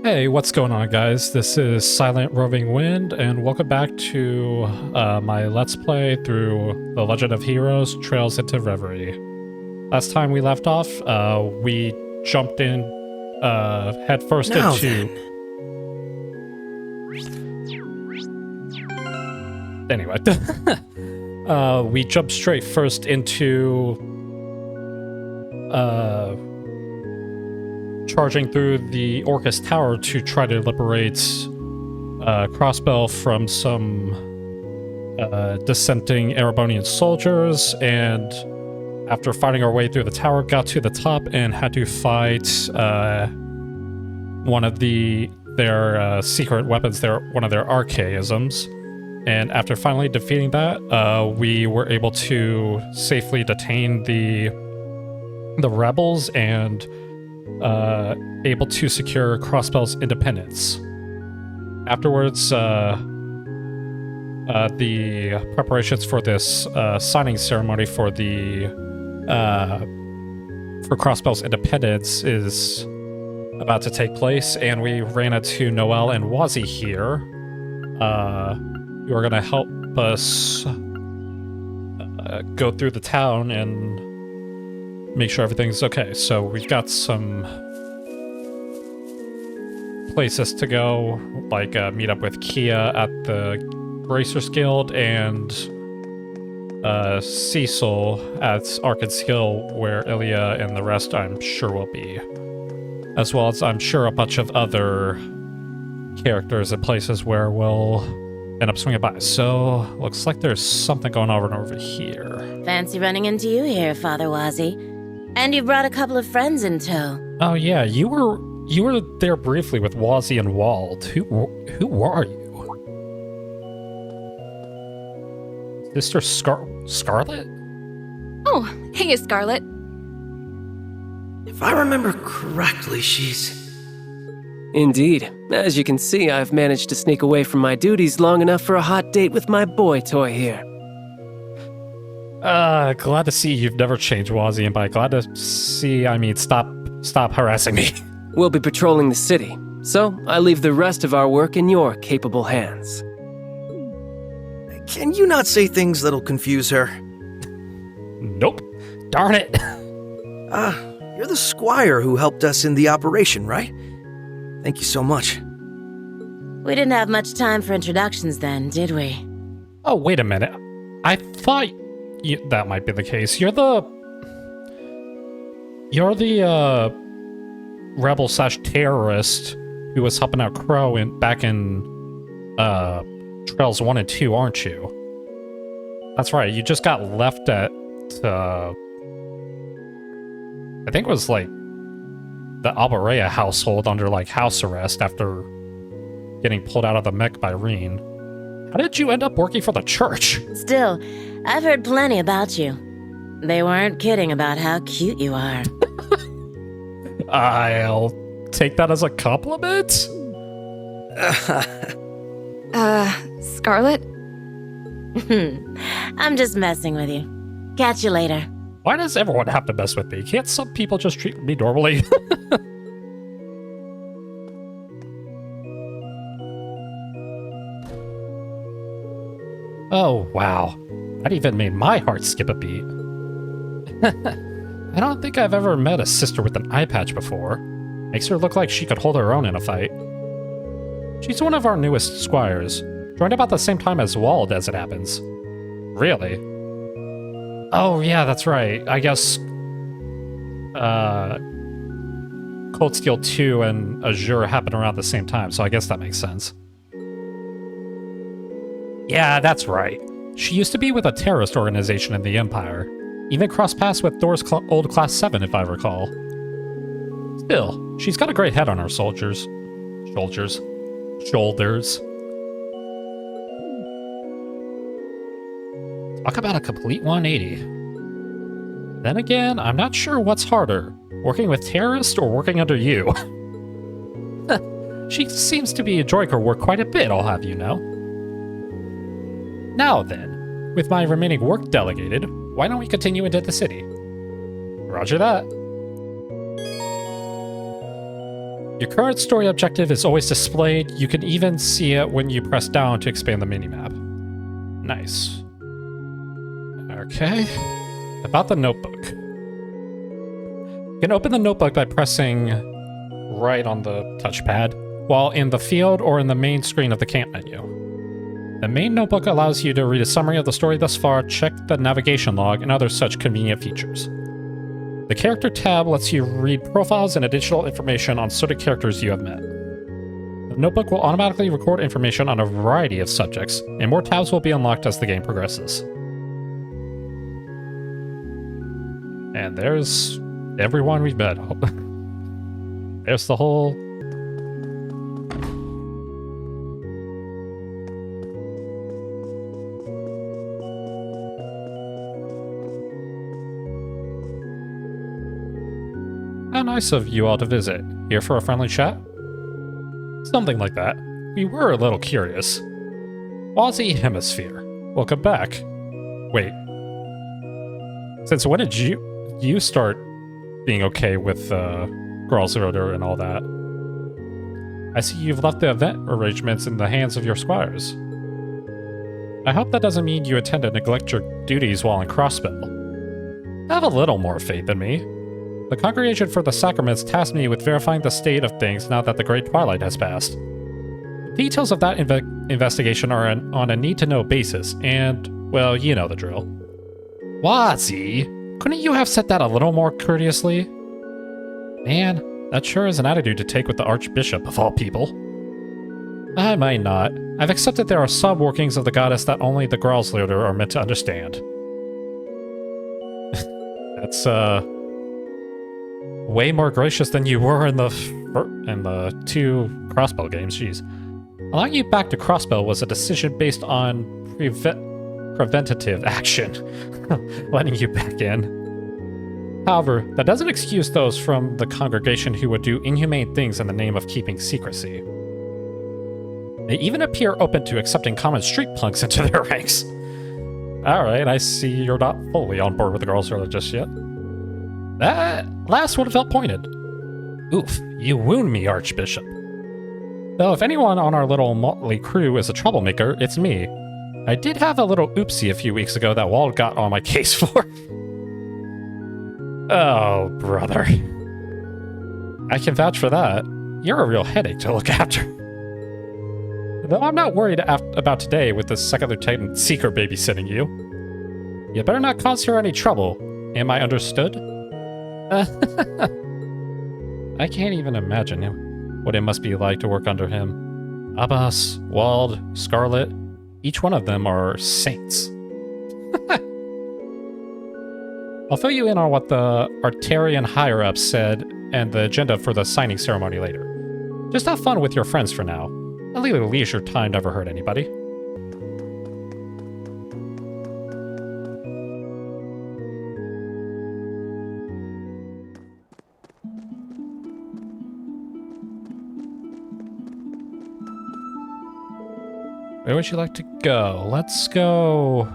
Hey, what's going on, guys? This is SilentRovingWind, and welcome back to my Let's Play through The Legend of Heroes: Trails into Reverie. Last time we left off, we jumped in headfirst Now into... Anyway, we jumped straight first into... charging through the Orcus Tower to try to liberate Crossbell from some dissenting Erebonian soldiers, and after fighting our way through the tower, got to the top and had to fight one of their secret weapons, one of their archaisms. And after finally defeating that, we were able to safely detain the rebels and able to secure Crossbell's independence. Afterwards, the preparations for this signing ceremony for Crossbell's independence is about to take place, and we ran into Noelle and Wazi here. You are going to help us go through the town and make sure everything's okay. So we've got some places to go, like meet up with Kia at the Bracers Guild and Cecil at Arkansas Hill, where Ilya and the rest I'm sure will be. As well as I'm sure a bunch of other characters and places where we'll end up swinging by. So looks like there's something going on over here. Fancy running into you here, Father Wazi. And you brought a couple of friends in tow. Oh yeah, you were there briefly with Wazi and Wald. Who are you? Sister Scarlet? Oh, hey, Scarlet. If I remember correctly, she's... Indeed. As you can see, I've managed to sneak away from my duties long enough for a hot date with my boy toy here. Glad to see you've never changed, Wazi, and by glad to see, I mean stop harassing me. We'll be patrolling the city, so I leave the rest of our work in your capable hands. Can you not say things that'll confuse her? Nope. Darn it. You're the squire who helped us in the operation, right? Thank you so much. We didn't have much time for introductions then, did we? Oh, wait a minute. I thought that might be the case. You're the rebel/terrorist who was helping out Crow back in Trails 1 and 2, aren't you? That's right. You just got left at I think it was like the Albarea household under like house arrest after getting pulled out of the mech by Reen. How did you end up working for the church? Still, I've heard plenty about you. They weren't kidding about how cute you are. I'll take that as a compliment. Scarlet? I'm just messing with you. Catch you later. Why does everyone have to mess with me? Can't some people just treat me normally? Oh, wow. That even made my heart skip a beat. I don't think I've ever met a sister with an eye patch before. Makes her look like she could hold her own in a fight. She's one of our newest squires. Joined about the same time as Wald, as it happens. Really? Oh, yeah, that's right. I guess... Cold Steel 2 and Azure happened around the same time, so I guess that makes sense. Yeah, that's right. She used to be with a terrorist organization in the Empire. Even crossed paths with Thor's old Class 7, if I recall. Still, she's got a great head on her shoulders. Talk about a complete 180. Then again, I'm not sure what's harder, working with terrorists or working under you. She seems to be enjoying her work quite a bit, I'll have you know. Now then, with my remaining work delegated, why don't we continue into the city? Roger that. Your current story objective is always displayed. You can even see it when you press down to expand the minimap. Nice. Okay. About the notebook. You can open the notebook by pressing right on the touchpad, while in the field or in the main screen of the camp menu. The main notebook allows you to read a summary of the story thus far, check the navigation log, and other such convenient features. The character tab lets you read profiles and additional information on certain characters you have met. The notebook will automatically record information on a variety of subjects, and more tabs will be unlocked as the game progresses. And there's everyone we've met. There's the whole... How nice of you all to visit. Here for a friendly chat? Something like that. We were a little curious. Aussie Hemisphere. Welcome back. Wait. Since when did you start being okay with Girls Rotor and all that? I see you've left the event arrangements in the hands of your squires. I hope that doesn't mean you intend to neglect your duties while in Crossbell. Have a little more faith in me. The Congregation for the Sacraments tasked me with verifying the state of things now that the Great Twilight has passed. The details of that investigation are on a need-to-know basis, and, well, you know the drill. Wazzy, couldn't you have said that a little more courteously? Man, that sure is an attitude to take with the Archbishop, of all people. I might not. I've accepted there are some workings of the goddess that only the Growlslayer are meant to understand. That's, way more gracious than you were in the two Crossbell games, jeez. Allowing you back to Crossbell was a decision based on preventative action, letting you back in. However, that doesn't excuse those from the congregation who would do inhumane things in the name of keeping secrecy. They even appear open to accepting common street punks into their ranks. Alright, I see you're not fully on board with the Girls Rotor just yet. That last one felt pointed. Oof, you wound me, Archbishop. Though if anyone on our little motley crew is a troublemaker, it's me. I did have a little oopsie a few weeks ago that Wald got on my case for. Oh, brother. I can vouch for that. You're a real headache to look after. Though I'm not worried about today with the second lieutenant Seeker babysitting you. You better not cause her any trouble. Am I understood? I can't even imagine what it must be like to work under him. Abbas, Wald, Scarlet, each one of them are saints. I'll fill you in on what the Artarian higher-ups said and the agenda for the signing ceremony later. Just have fun with your friends for now. A little leisure time never hurt anybody. Where would you like to go? Let's go...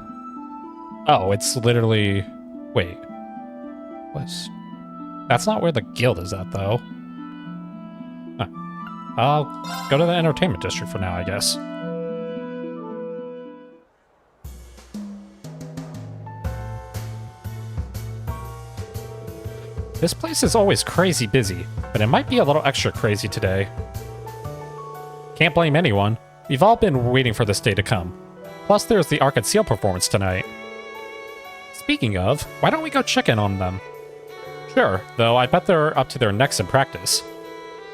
Oh, it's literally... Wait. What's... That's not where the guild is at, though. Huh. I'll go to the entertainment district for now, I guess. This place is always crazy busy, but it might be a little extra crazy today. Can't blame anyone. We've all been waiting for this day to come. Plus, there's the Arc and Seal performance tonight. Speaking of, why don't we go check in on them? Sure, though I bet they're up to their necks in practice.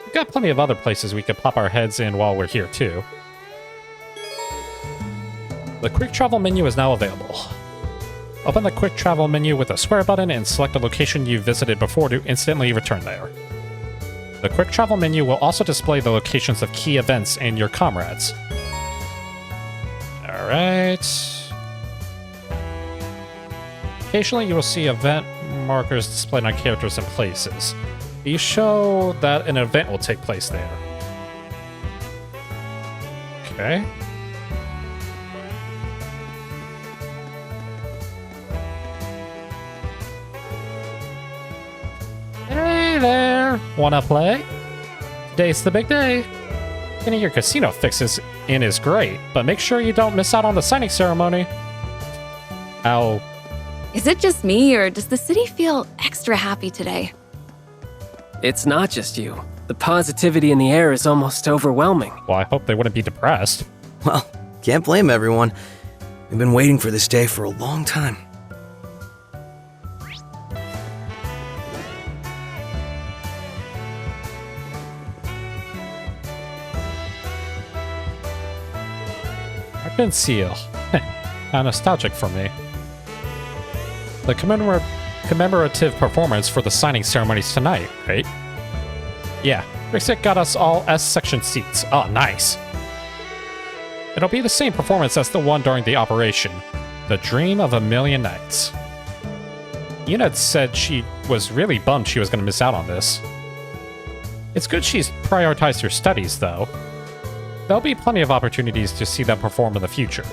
We've got plenty of other places we could pop our heads in while we're here, too. The Quick Travel menu is now available. Open the Quick Travel menu with a square button and select the location you visited before to instantly return there. The Quick Travel menu will also display the locations of key events and your comrades. Alright. Occasionally you will see event markers displayed on characters and places. These show that an event will take place there. Okay. Hey there! Wanna play? Today's the big day. Getting your casino fixes in is great, but make sure you don't miss out on the signing ceremony. Ow. Is it just me, or does the city feel extra happy today? It's not just you. The positivity in the air is almost overwhelming. Well, I hope they wouldn't be depressed. Well, can't blame everyone. We've been waiting for this day for a long time. Arcane Seal. How nostalgic for me. The commemorative performance for the signing ceremonies tonight, right? Yeah, Rixit got us all S-section seats. Oh, nice. It'll be the same performance as the one during the operation. The Dream of a Million Nights. Enid said she was really bummed she was going to miss out on this. It's good she's prioritized her studies, though. There'll be plenty of opportunities to see them perform in the future.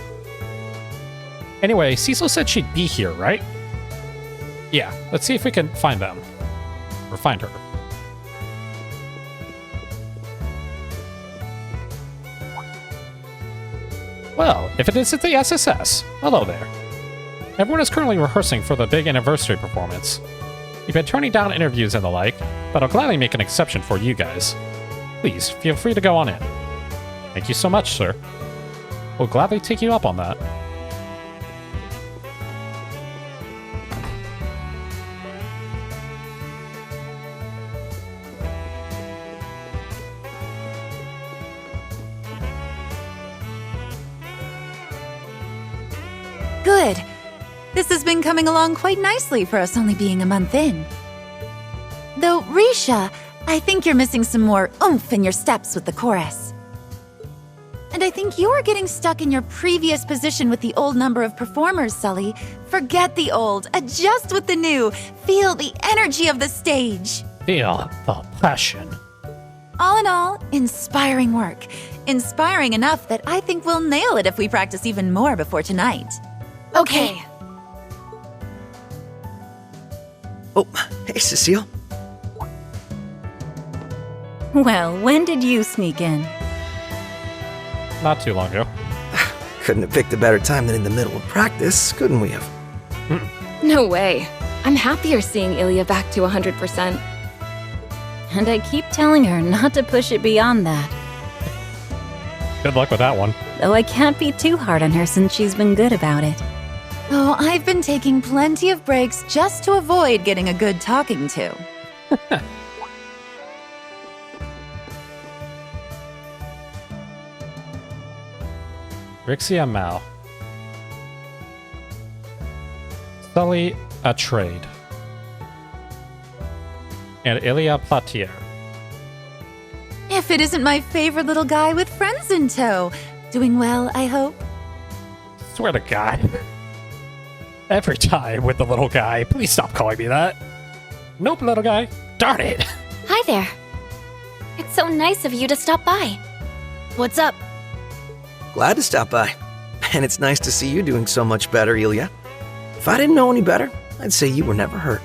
Anyway, Cecil said she'd be here, right? Yeah, let's see if we can find them. Or find her. Well, if it isn't the SSS, hello there. Everyone is currently rehearsing for the big anniversary performance. You've been turning down interviews and the like, but I'll gladly make an exception for you guys. Please, feel free to go on in. Thank you so much, sir. We'll gladly take you up on that. Good. This has been coming along quite nicely for us only being a month in. Though, Risha, I think you're missing some more oomph in your steps with the chorus. And I think you're getting stuck in your previous position with the old number of performers, Sully. Forget the old, adjust with the new, feel the energy of the stage. Feel the passion. All in all, inspiring work. Inspiring enough that I think we'll nail it if we practice even more before tonight. Okay. Oh, hey, Cecile. Well, when did you sneak in? Not too long ago. Couldn't have picked a better time than in the middle of practice, couldn't we have? No way. I'm happier seeing Ilya back to 100%. And I keep telling her not to push it beyond that. Good luck with that one. Though I can't be too hard on her since she's been good about it. Oh, I've been taking plenty of breaks just to avoid getting a good talking to. Rixia Mao. Sully Atrade. And Ilya Platier. If it isn't my favorite little guy with friends in tow. Doing well, I hope? Swear to God. Every time with the little guy. Please stop calling me that. Nope, little guy. Darn it. Hi there. It's so nice of you to stop by. What's up? Glad to stop by. And it's nice to see you doing so much better, Ilya. If I didn't know any better, I'd say you were never hurt.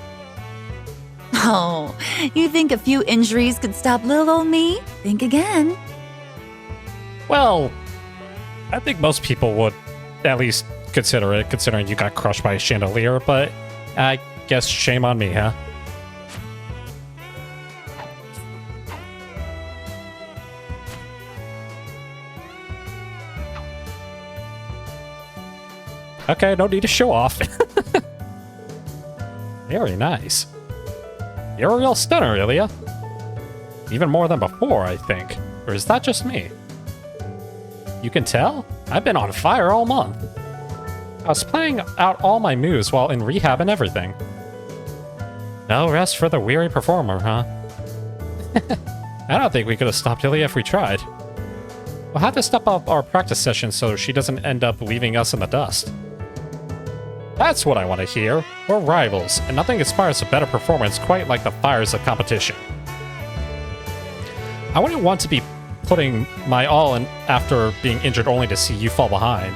Oh, you think a few injuries could stop little old me? Think again. Well, I think most people would at least consider it, considering you got crushed by a chandelier, but I guess shame on me, huh? Okay, no need to show off. Very nice. You're a real stunner, Ilya. Even more than before, I think. Or is that just me? You can tell? I've been on fire all month. I was planning out all my moves while in rehab and everything. No rest for the weary performer, huh? I don't think we could have stopped Ilya if we tried. We'll have to step up our practice session so she doesn't end up leaving us in the dust. That's what I want to hear. We're rivals, and nothing inspires a better performance quite like the fires of competition. I wouldn't want to be putting my all in after being injured only to see you fall behind.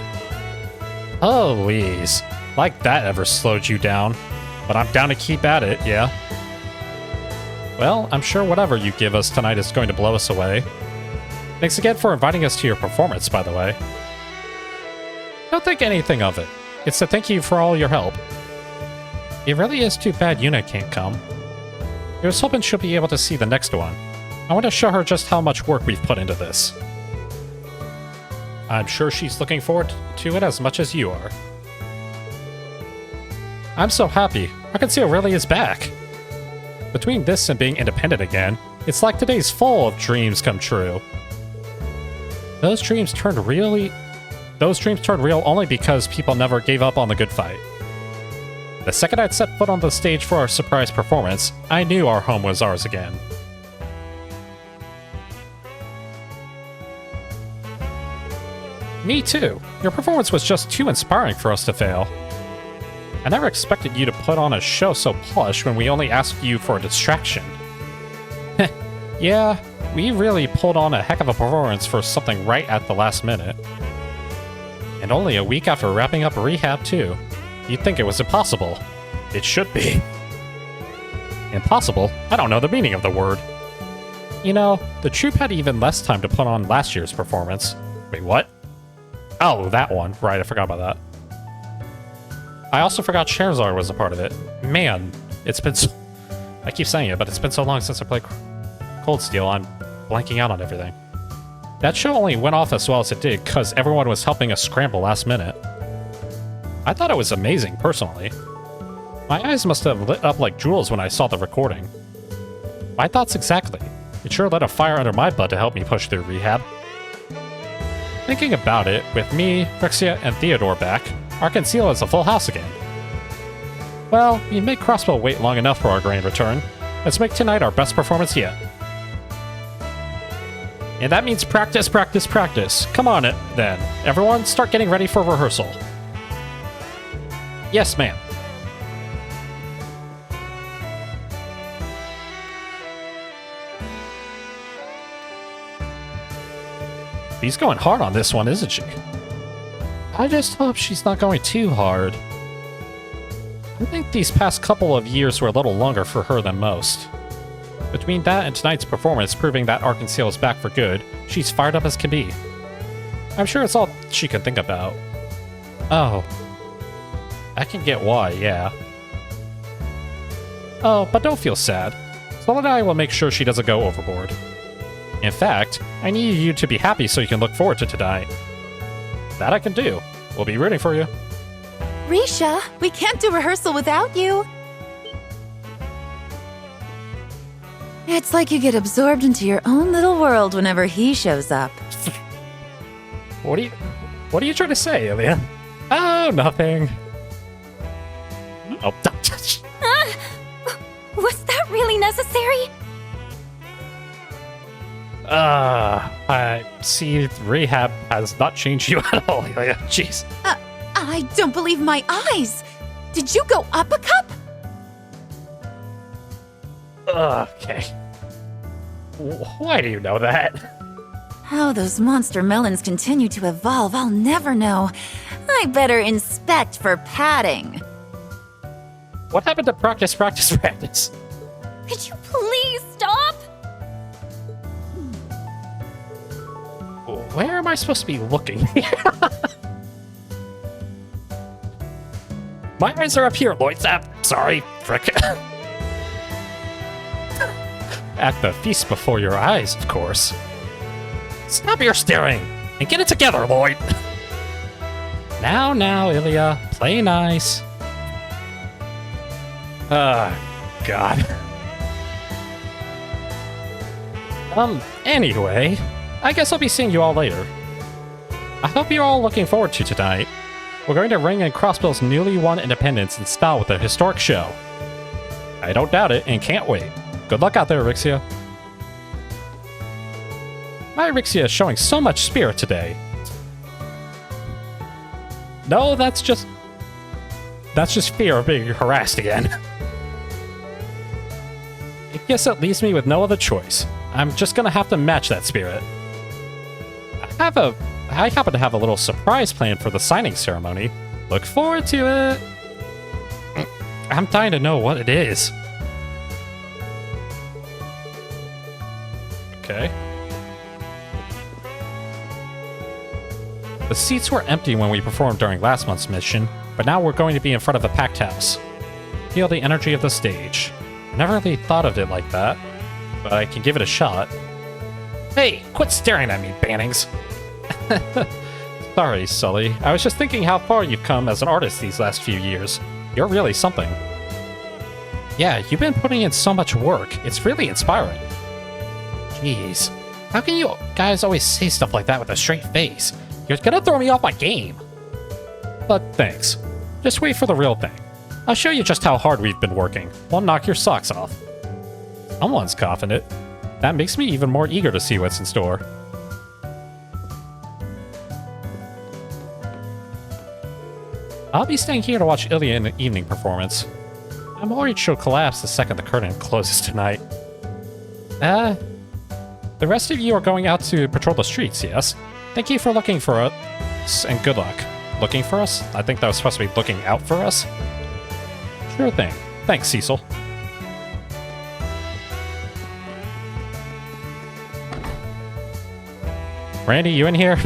Oh, Louise. Like that ever slowed you down. But I'm down to keep at it, yeah? Well, I'm sure whatever you give us tonight is going to blow us away. Thanks again for inviting us to your performance, by the way. Don't think anything of it. It's to thank you for all your help. It really is too bad Yuna can't come. I was hoping she'll be able to see the next one. I want to show her just how much work we've put into this. I'm sure she's looking forward to it as much as you are. I'm so happy. Arkansas really is back. Between this and being independent again, it's like today's full of dreams come true. Those dreams turned real only because people never gave up on the good fight. The second I'd set foot on the stage for our surprise performance, I knew our home was ours again. Me too. Your performance was just too inspiring for us to fail. I never expected you to put on a show so plush when we only asked you for a distraction. Yeah, we really pulled on a heck of a performance for something right at the last minute. And only a week after wrapping up rehab too. You'd think it was impossible. It should be. Impossible? I don't know the meaning of the word. You know, the troupe had even less time to put on last year's performance. Wait, what? Oh, that one. Right, I forgot about that. I also forgot Scherzar was a part of it. Man, it's been so... I keep saying it, but it's been so long since I played Cold Steel, I'm blanking out on everything. That show only went off as well as it did because everyone was helping us scramble last minute. I thought it was amazing, personally. My eyes must have lit up like jewels when I saw the recording. My thoughts exactly. It sure lit a fire under my butt to help me push through rehab. Thinking about it, with me, Rixia, and Theodore back, Arkansas is a full house again. Well, we made Crossbell wait long enough for our grand return. Let's make tonight our best performance yet. And that means practice, practice, practice. Come on, then. Everyone, start getting ready for rehearsal. Yes, ma'am. She's going hard on this one, isn't she? I just hope she's not going too hard. I think these past couple of years were a little longer for her than most. Between that and tonight's performance proving that Arkansas is back for good, she's fired up as can be. I'm sure it's all she can think about. Oh. I can get why, yeah. Oh, but don't feel sad. Sol and I will make sure she doesn't go overboard. In fact, I need you to be happy so you can look forward to tonight. That I can do. We'll be rooting for you. Risha, we can't do rehearsal without you. It's like you get absorbed into your own little world whenever he shows up. What are you trying to say, Ilya? Oh, nothing. Oh, Was that really necessary? I see rehab has not changed you at all, Ilya. Jeez. I don't believe my eyes. Did you go up a cup? Okay. Why do you know that? How those monster melons continue to evolve, I'll never know. I better inspect for padding. What happened to practice, practice, practice? Could you please stop? Where am I supposed to be looking? My eyes are up here, Lloyd. Sorry, frick. At the feast before your eyes, of course. Stop your staring and get it together, Lloyd. Now, Ilya, play nice. God. Anyway, I guess I'll be seeing you all later. I hope you're all looking forward to tonight. We're going to ring in Crossbell's newly won independence in style with a historic show. I don't doubt it and can't wait. Good luck out there, Rixia. My Rixia is showing so much spirit today. No, that's just fear of being harassed again. I guess it leaves me with no other choice. I'm just gonna have to match that spirit. I happen to have a little surprise planned for the signing ceremony. Look forward to it. I'm dying to know what it is. Okay. The seats were empty when we performed during last month's mission, but now we're going to be in front of a packed house. Feel the energy of the stage. Never really thought of it like that, but I can give it a shot. Hey, quit staring at me, Bannings. Sorry, Sully. I was just thinking how far you've come as an artist these last few years. You're really something. Yeah, you've been putting in so much work. It's really inspiring. Jeez. How can you guys always say stuff like that with a straight face? You're gonna throw me off my game. But thanks. Just wait for the real thing. I'll show you just how hard we've been working. We'll knock your socks off. Someone's coughing it. That makes me even more eager to see what's in store. I'll be staying here to watch Ilya in the evening performance. I'm worried she'll collapse the second the curtain closes tonight. The rest of you are going out to patrol the streets, yes? Thank you for looking for us, and good luck. Looking for us? I think that was supposed to be looking out for us. Sure thing. Thanks, Cecil. Randy, you in here?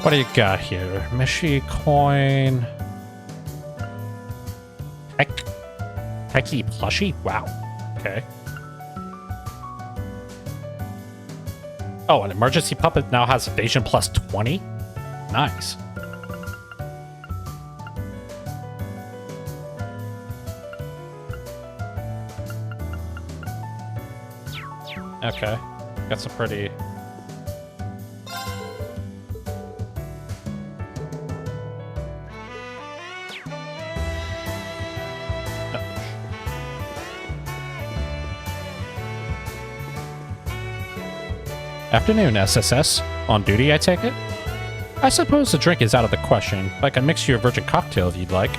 What do you got here? Mishi coin. Techie plushie? Wow. Okay. Oh, an emergency puppet now has evasion plus 20? Nice. Okay. Got some pretty... Afternoon, SSS. On duty, I take it? I suppose the drink is out of the question, but I can mix you a virgin cocktail if you'd like.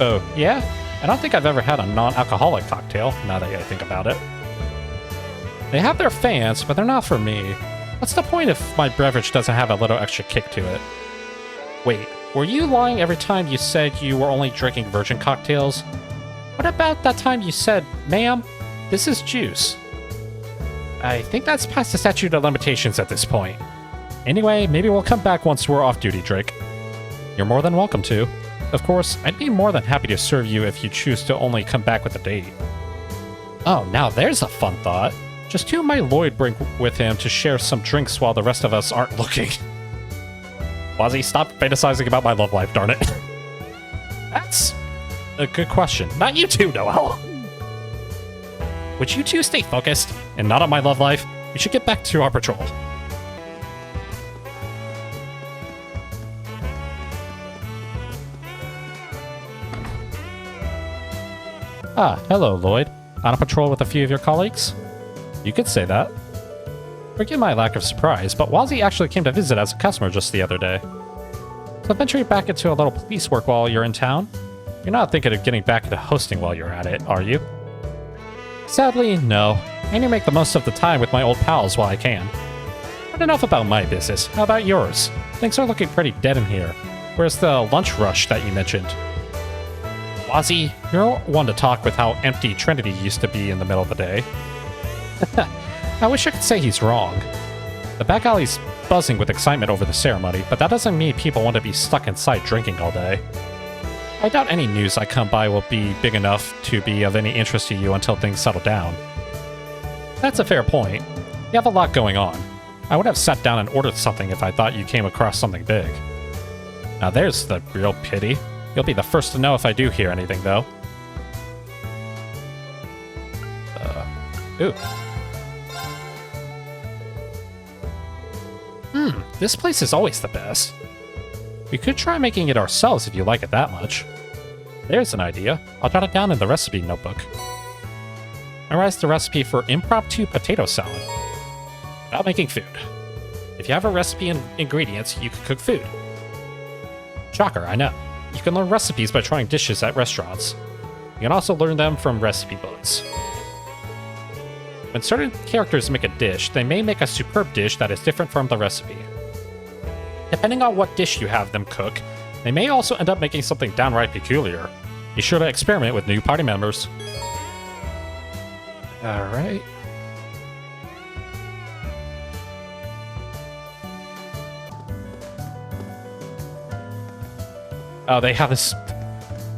Oh, yeah? I don't think I've ever had a non-alcoholic cocktail, now that I think about it. They have their fans, but they're not for me. What's the point if my beverage doesn't have a little extra kick to it? Wait, were you lying every time you said you were only drinking virgin cocktails? What about that time you said, ma'am, this is juice? I think that's past the statute of limitations at this point. Anyway, maybe we'll come back once we're off duty, Drake. You're more than welcome to. Of course, I'd be more than happy to serve you if you choose to only come back with a date. Oh, now there's a fun thought. Just who might Lloyd bring with him to share some drinks while the rest of us aren't looking? Wazzy, stop fantasizing about my love life, darn it. That's a good question. Not you too, Noel. Would you two stay focused and not on my love life? We should get back to our patrol. Ah, hello, Lloyd. On a patrol with a few of your colleagues? You could say that. Forgive my lack of surprise, but Wazzy actually came to visit as a customer just the other day. So venturing back into a little police work while you're in town? You're not thinking of getting back into hosting while you're at it, are you? Sadly, no. I need to make the most of the time with my old pals while I can. But enough about my business. How about yours? Things are looking pretty dead in here. Where's the lunch rush that you mentioned? Wazzy, you're one to talk with how empty Trinity used to be in the middle of the day. I wish I could say he's wrong. The back alley's buzzing with excitement over the ceremony, but that doesn't mean people want to be stuck inside drinking all day. I doubt any news I come by will be big enough to be of any interest to you until things settle down. That's a fair point. You have a lot going on. I would have sat down and ordered something if I thought you came across something big. Now there's the real pity. You'll be the first to know if I do hear anything, though. Ooh. This place is always the best. We could try making it ourselves if you like it that much. There's an idea. I'll jot it down in the recipe notebook. Memorize the recipe for impromptu potato salad. Without making food. If you have a recipe and ingredients, you can cook food. Shocker, I know. You can learn recipes by trying dishes at restaurants. You can also learn them from recipe books. When certain characters make a dish, they may make a superb dish that is different from the recipe. Depending on what dish you have them cook, they may also end up making something downright peculiar. Be sure to experiment with new party members. Alright. Oh, they have this...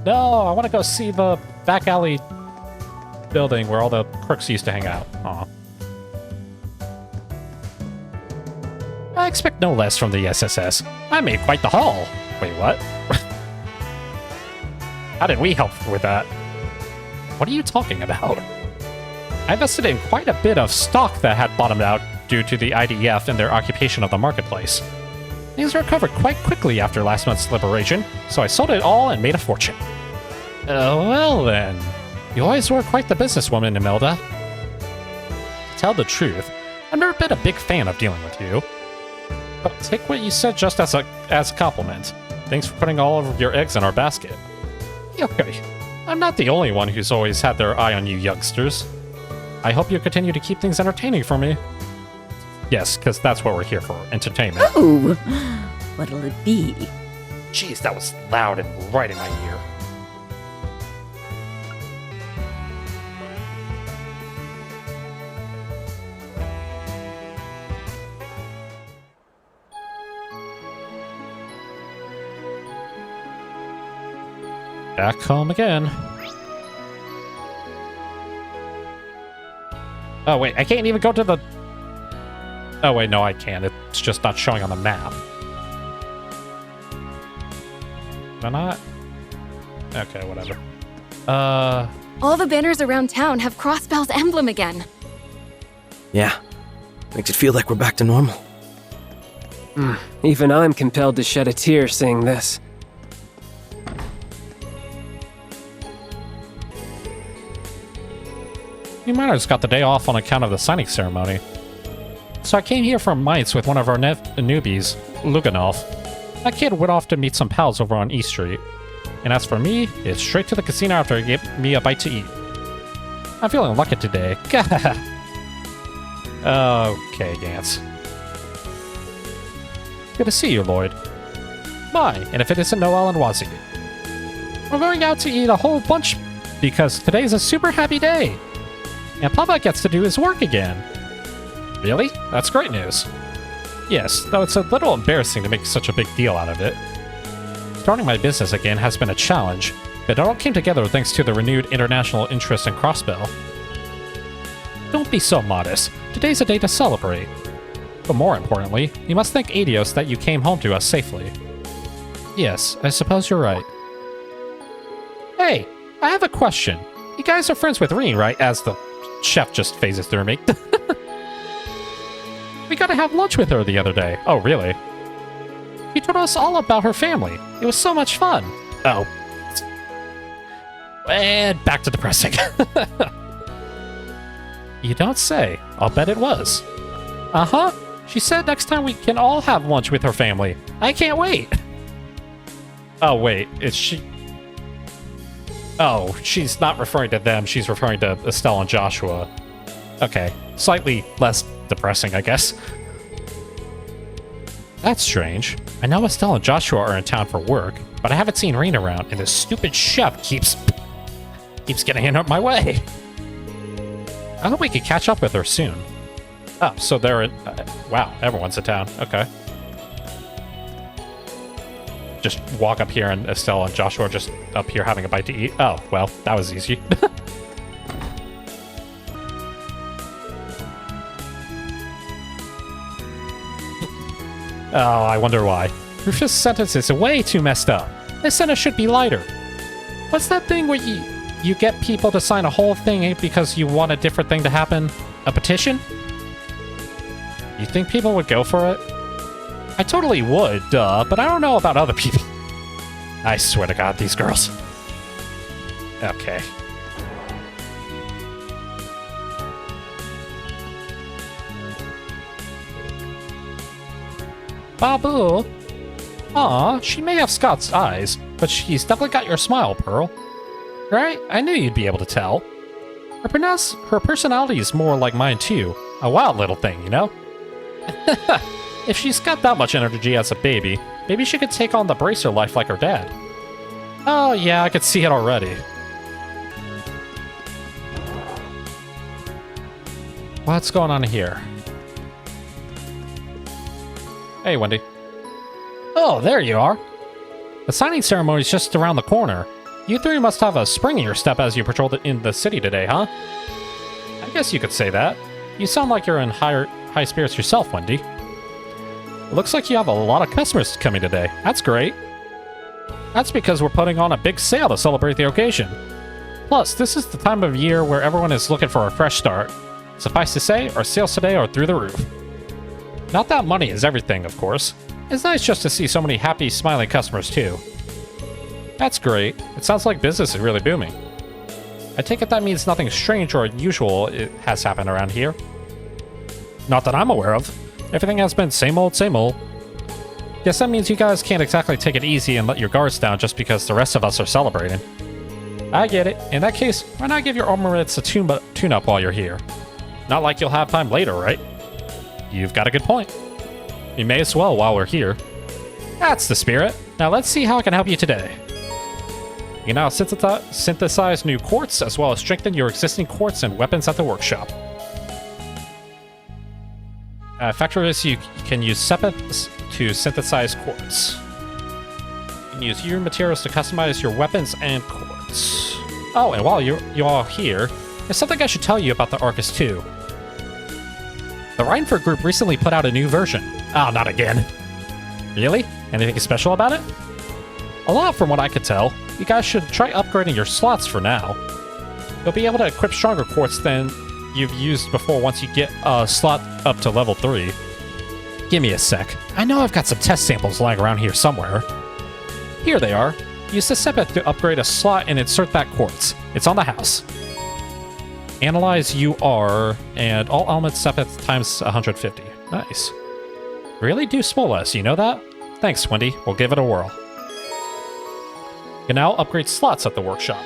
No, I want to go see the back alley building where all the crooks used to hang out. Aw. I expect no less from the SSS. I made quite the haul. Wait, what? How did we help with that? What are you talking about? I invested in quite a bit of stock that had bottomed out due to the IDF and their occupation of the marketplace. Things recovered quite quickly after last month's liberation, so I sold it all and made a fortune. Well then. You always were quite the businesswoman, Imelda. To tell the truth, I've never been a big fan of dealing with you. But take what you said just as a compliment. Thanks for putting all of your eggs in our basket. Okay, I'm not the only one who's always had their eye on you youngsters. I hope you continue to keep things entertaining for me. Yes, because that's what we're here for, entertainment. Ooh, what'll it be? Jeez, that was loud and right in my ear. Back home again. Oh wait, I can't even go to the... Oh wait, no I can. It's just not showing on the map. Am I not? Okay, whatever. All the banners around town have Crossbell's emblem again. Yeah. Makes it feel like we're back to normal. Even I'm compelled to shed a tear seeing this. You might have just got the day off on account of the signing ceremony. So I came here from Mainz with one of our newbies, Luganov. That kid went off to meet some pals over on E Street. And as for me, it's straight to the casino after he gave me a bite to eat. I'm feeling lucky today. Okay, Gantz. Good to see you, Lloyd. My, and if it isn't Noel and Wazzy. We're going out to eat a whole bunch because today's a super happy day. And Papa gets to do his work again. Really? That's great news. Yes, though it's a little embarrassing to make such a big deal out of it. Starting my business again has been a challenge, but it all came together thanks to the renewed international interest in Crossbell. Don't be so modest. Today's a day to celebrate. But more importantly, you must thank Adios that you came home to us safely. Yes, I suppose you're right. Hey, I have a question. You guys are friends with Reen, right? As the chef just phases through me. We got to have lunch with her the other day. Oh, really? She told us all about her family. It was so much fun. Oh. And back to depressing. You don't say. I'll bet it was. Uh-huh. She said next time we can all have lunch with her family. I can't wait. Oh, wait. Is she... Oh, she's not referring to them. She's referring to Estelle and Joshua. Okay. Slightly less depressing, I guess. That's strange. I know Estelle and Joshua are in town for work, but I haven't seen Reen around, and this stupid chef keeps getting in my way. I hope we can catch up with her soon. Oh, so they're in... wow, everyone's in town. Okay. Just walk up here and Estelle and Joshua are just up here having a bite to eat. Oh, well, that was easy. Oh, I wonder why. Rufus' sentence is way too messed up. This sentence should be lighter. What's that thing where you get people to sign a whole thing because you want a different thing to happen? A petition? You think people would go for it? I totally would, duh, but I don't know about other people. I swear to God, these girls. Okay. Babu? Aw, she may have Scott's eyes, but she's definitely got your smile, Pearl. Right? I knew you'd be able to tell. Her personality is more like mine too. A wild little thing, you know? if she's got that much energy as a baby, maybe she could take on the bracer life like her dad. Oh yeah, I could see it already. What's going on here? Hey, Wendy. Oh, there you are. The signing ceremony's just around the corner. You three must have a spring in your step as you patrolled in the city today, huh? I guess you could say that. You sound like you're in high spirits yourself, Wendy. It looks like you have a lot of customers coming today. That's great. That's because we're putting on a big sale to celebrate the occasion. Plus, this is the time of year where everyone is looking for a fresh start. Suffice to say, our sales today are through the roof. Not that money is everything, of course. It's nice just to see so many happy, smiling customers, too. That's great. It sounds like business is really booming. I take it that means nothing strange or unusual has happened around here. Not that I'm aware of. Everything has been same old, same old. Guess that means you guys can't exactly take it easy and let your guards down just because the rest of us are celebrating. I get it. In that case, why not give your armaments a tune-up while you're here? Not like you'll have time later, right? You've got a good point. You may as well while we're here. That's the spirit. Now let's see how I can help you today. You can now synthesize new quartz as well as strengthen your existing quartz and weapons at the workshop. Factor is you can use sepets to synthesize quartz. You can use your materials to customize your weapons and quartz. Oh, and while you're all here, there's something I should tell you about the Arcus 2. The Reinford group recently put out a new version. Oh, not again. Really? Anything special about it? A lot from what I could tell. You guys should try upgrading your slots for now. You'll be able to equip stronger quartz than you've used before once you get a slot up to level 3. Give me a sec. I know I've got some test samples lying around here somewhere. Here they are. Use the sepet to upgrade a slot and insert that quartz. It's on the house. Analyze UR and all elements sepet times 150. Nice. Really do small less, you know that? Thanks, Wendy. We'll give it a whirl. You can now upgrade slots at the workshop.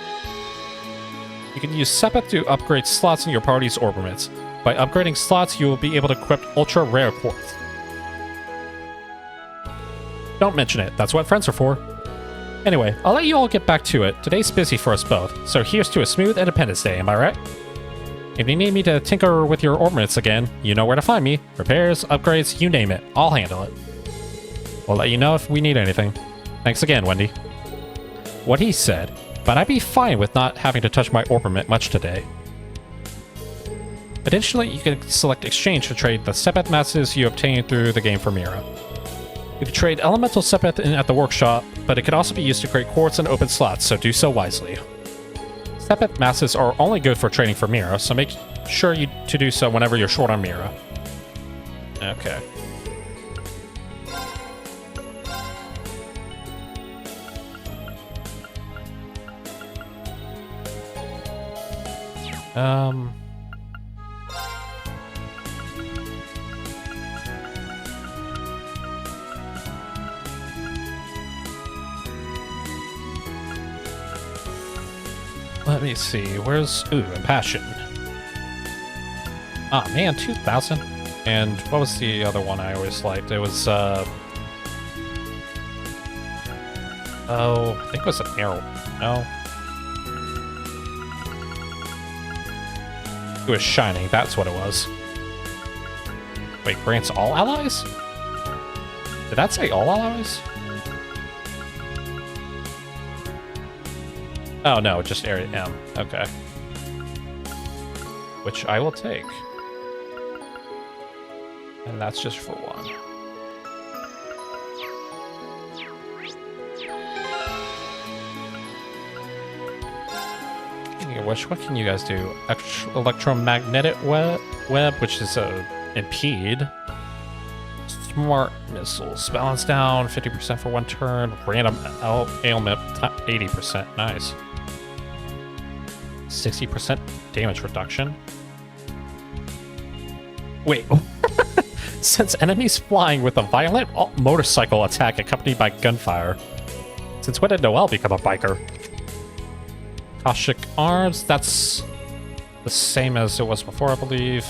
You can use sepet to upgrade slots in your party's orbaments. By upgrading slots, you will be able to equip ultra rare quartz. Don't mention it. That's what friends are for. Anyway, I'll let you all get back to it. Today's busy for us both, so here's to a smooth Independence Day, am I right? If you need me to tinker with your ornaments again, you know where to find me. Repairs, upgrades, you name it. I'll handle it. We'll let you know if we need anything. Thanks again, Wendy. What he said, but I'd be fine with not having to touch my ornament much today. Additionally, you can select exchange to trade the sepet masses you obtain through the game for Mira. You can trade elemental sepet at the workshop, but it can also be used to create quartz and open slots, so do so wisely. Sepet masses are only good for trading for Mira, so make sure to do so whenever you're short on Mira. Okay. Let me see, where's... Ooh, Impassion. Ah, man, 2,000. And what was the other one I always liked? It was, oh, I think it was an arrow. No. It was Shining, that's what it was. Wait, grants all allies? Did that say all allies? Oh, no, just area M. Okay. Which I will take. And that's just for one. What can you guys do? Electromagnetic web, which is impede. Smart missiles. Balance down 50% for one turn. Random ailment 80%. Nice. 60% damage reduction. Wait. Since enemies flying with a violent motorcycle attack accompanied by gunfire. Since when did Noelle become a biker? Akashic Arms, that's the same as it was before, I believe.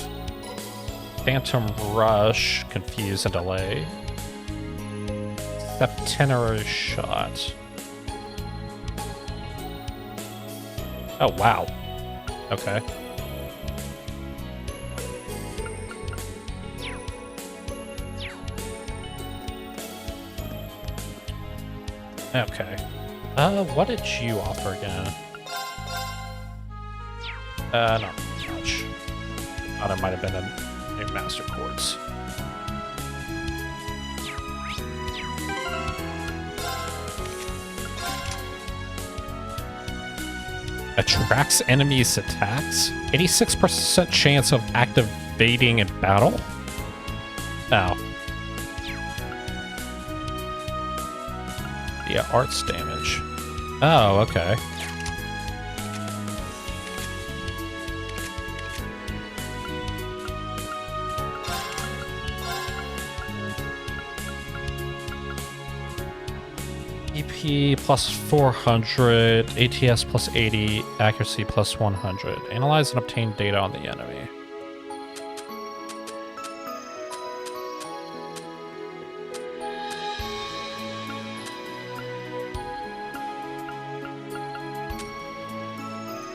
Phantom Rush, Confuse and Delay. Septenary Shot. Oh, wow. Okay. Okay. What did you offer again? Not much. Thought it might have been a Master Quartz. Attracts enemies' attacks? 86% chance of activating in battle? Oh. Yeah, arts damage. Oh, okay. EP plus 400, ATS plus 80, accuracy plus 100. Analyze and obtain data on the enemy.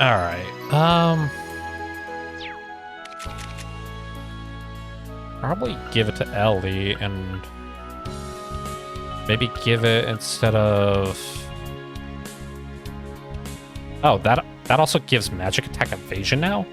Alright, probably give it to Ellie and maybe give it instead of... Oh, that also gives magic attack evasion now?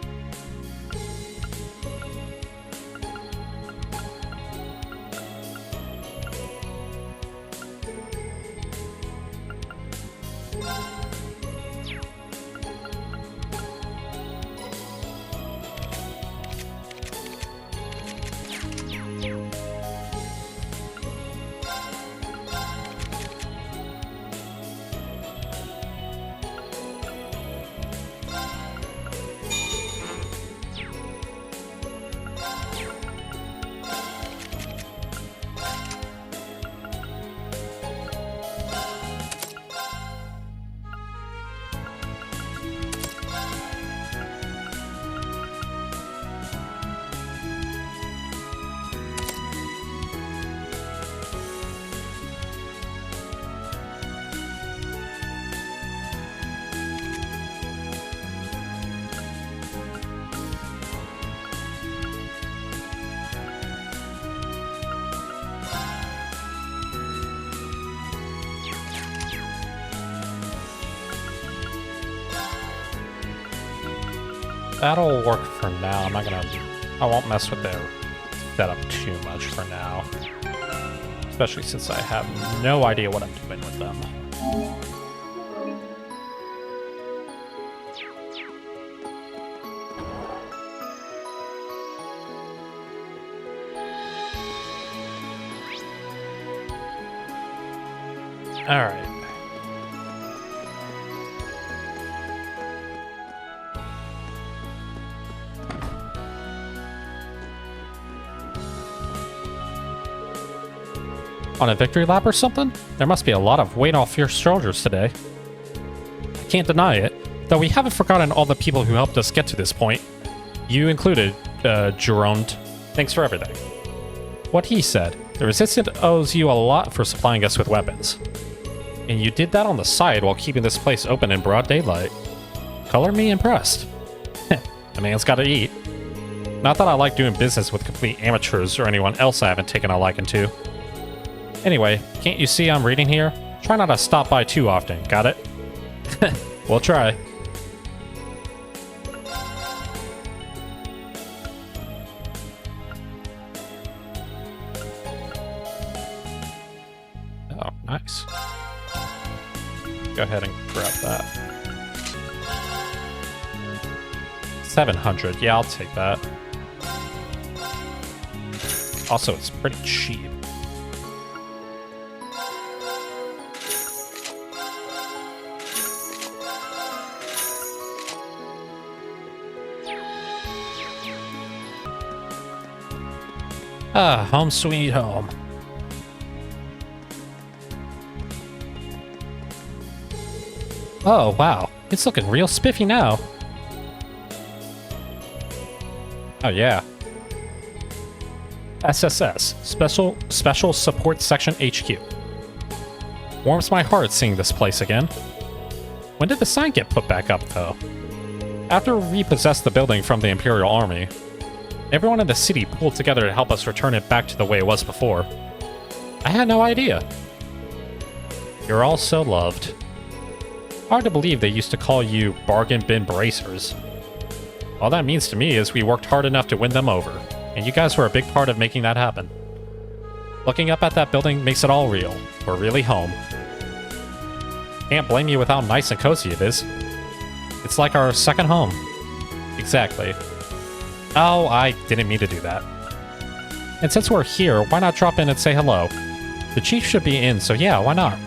That'll work for now. I won't mess with their setup too much for now. Especially since I have no idea what I'm doing with them. Alright. On a victory lap or something? There must be a lot of weight off your shoulders today. I can't deny it, though we haven't forgotten all the people who helped us get to this point. You included, Jerome. Thanks for everything. What he said, the Resistance owes you a lot for supplying us with weapons. And you did that on the side while keeping this place open in broad daylight. Color me impressed. A man's gotta eat. Not that I like doing business with complete amateurs or anyone else I haven't taken a liking to. Anyway, can't you see I'm reading here? Try not to stop by too often, got it? We'll try. Oh, nice. Go ahead and grab that. 700, yeah, I'll take that. Also, it's pretty cheap. Ah, home sweet home. Oh, wow. It's looking real spiffy now. Oh, yeah. SSS, Special Support Section HQ. Warms my heart seeing this place again. When did the sign get put back up, though? After we repossessed the building from the Imperial Army, everyone in the city pulled together to help us return it back to the way it was before. I had no idea. You're all so loved. Hard to believe they used to call you bargain bin bracers. All that means to me is we worked hard enough to win them over, and you guys were a big part of making that happen. Looking up at that building makes it all real. We're really home. Can't blame you with how nice and cozy it is. It's like our second home. Exactly. Oh, I didn't mean to do that. And since we're here, why not drop in and say hello? The chief should be in, so yeah, why not?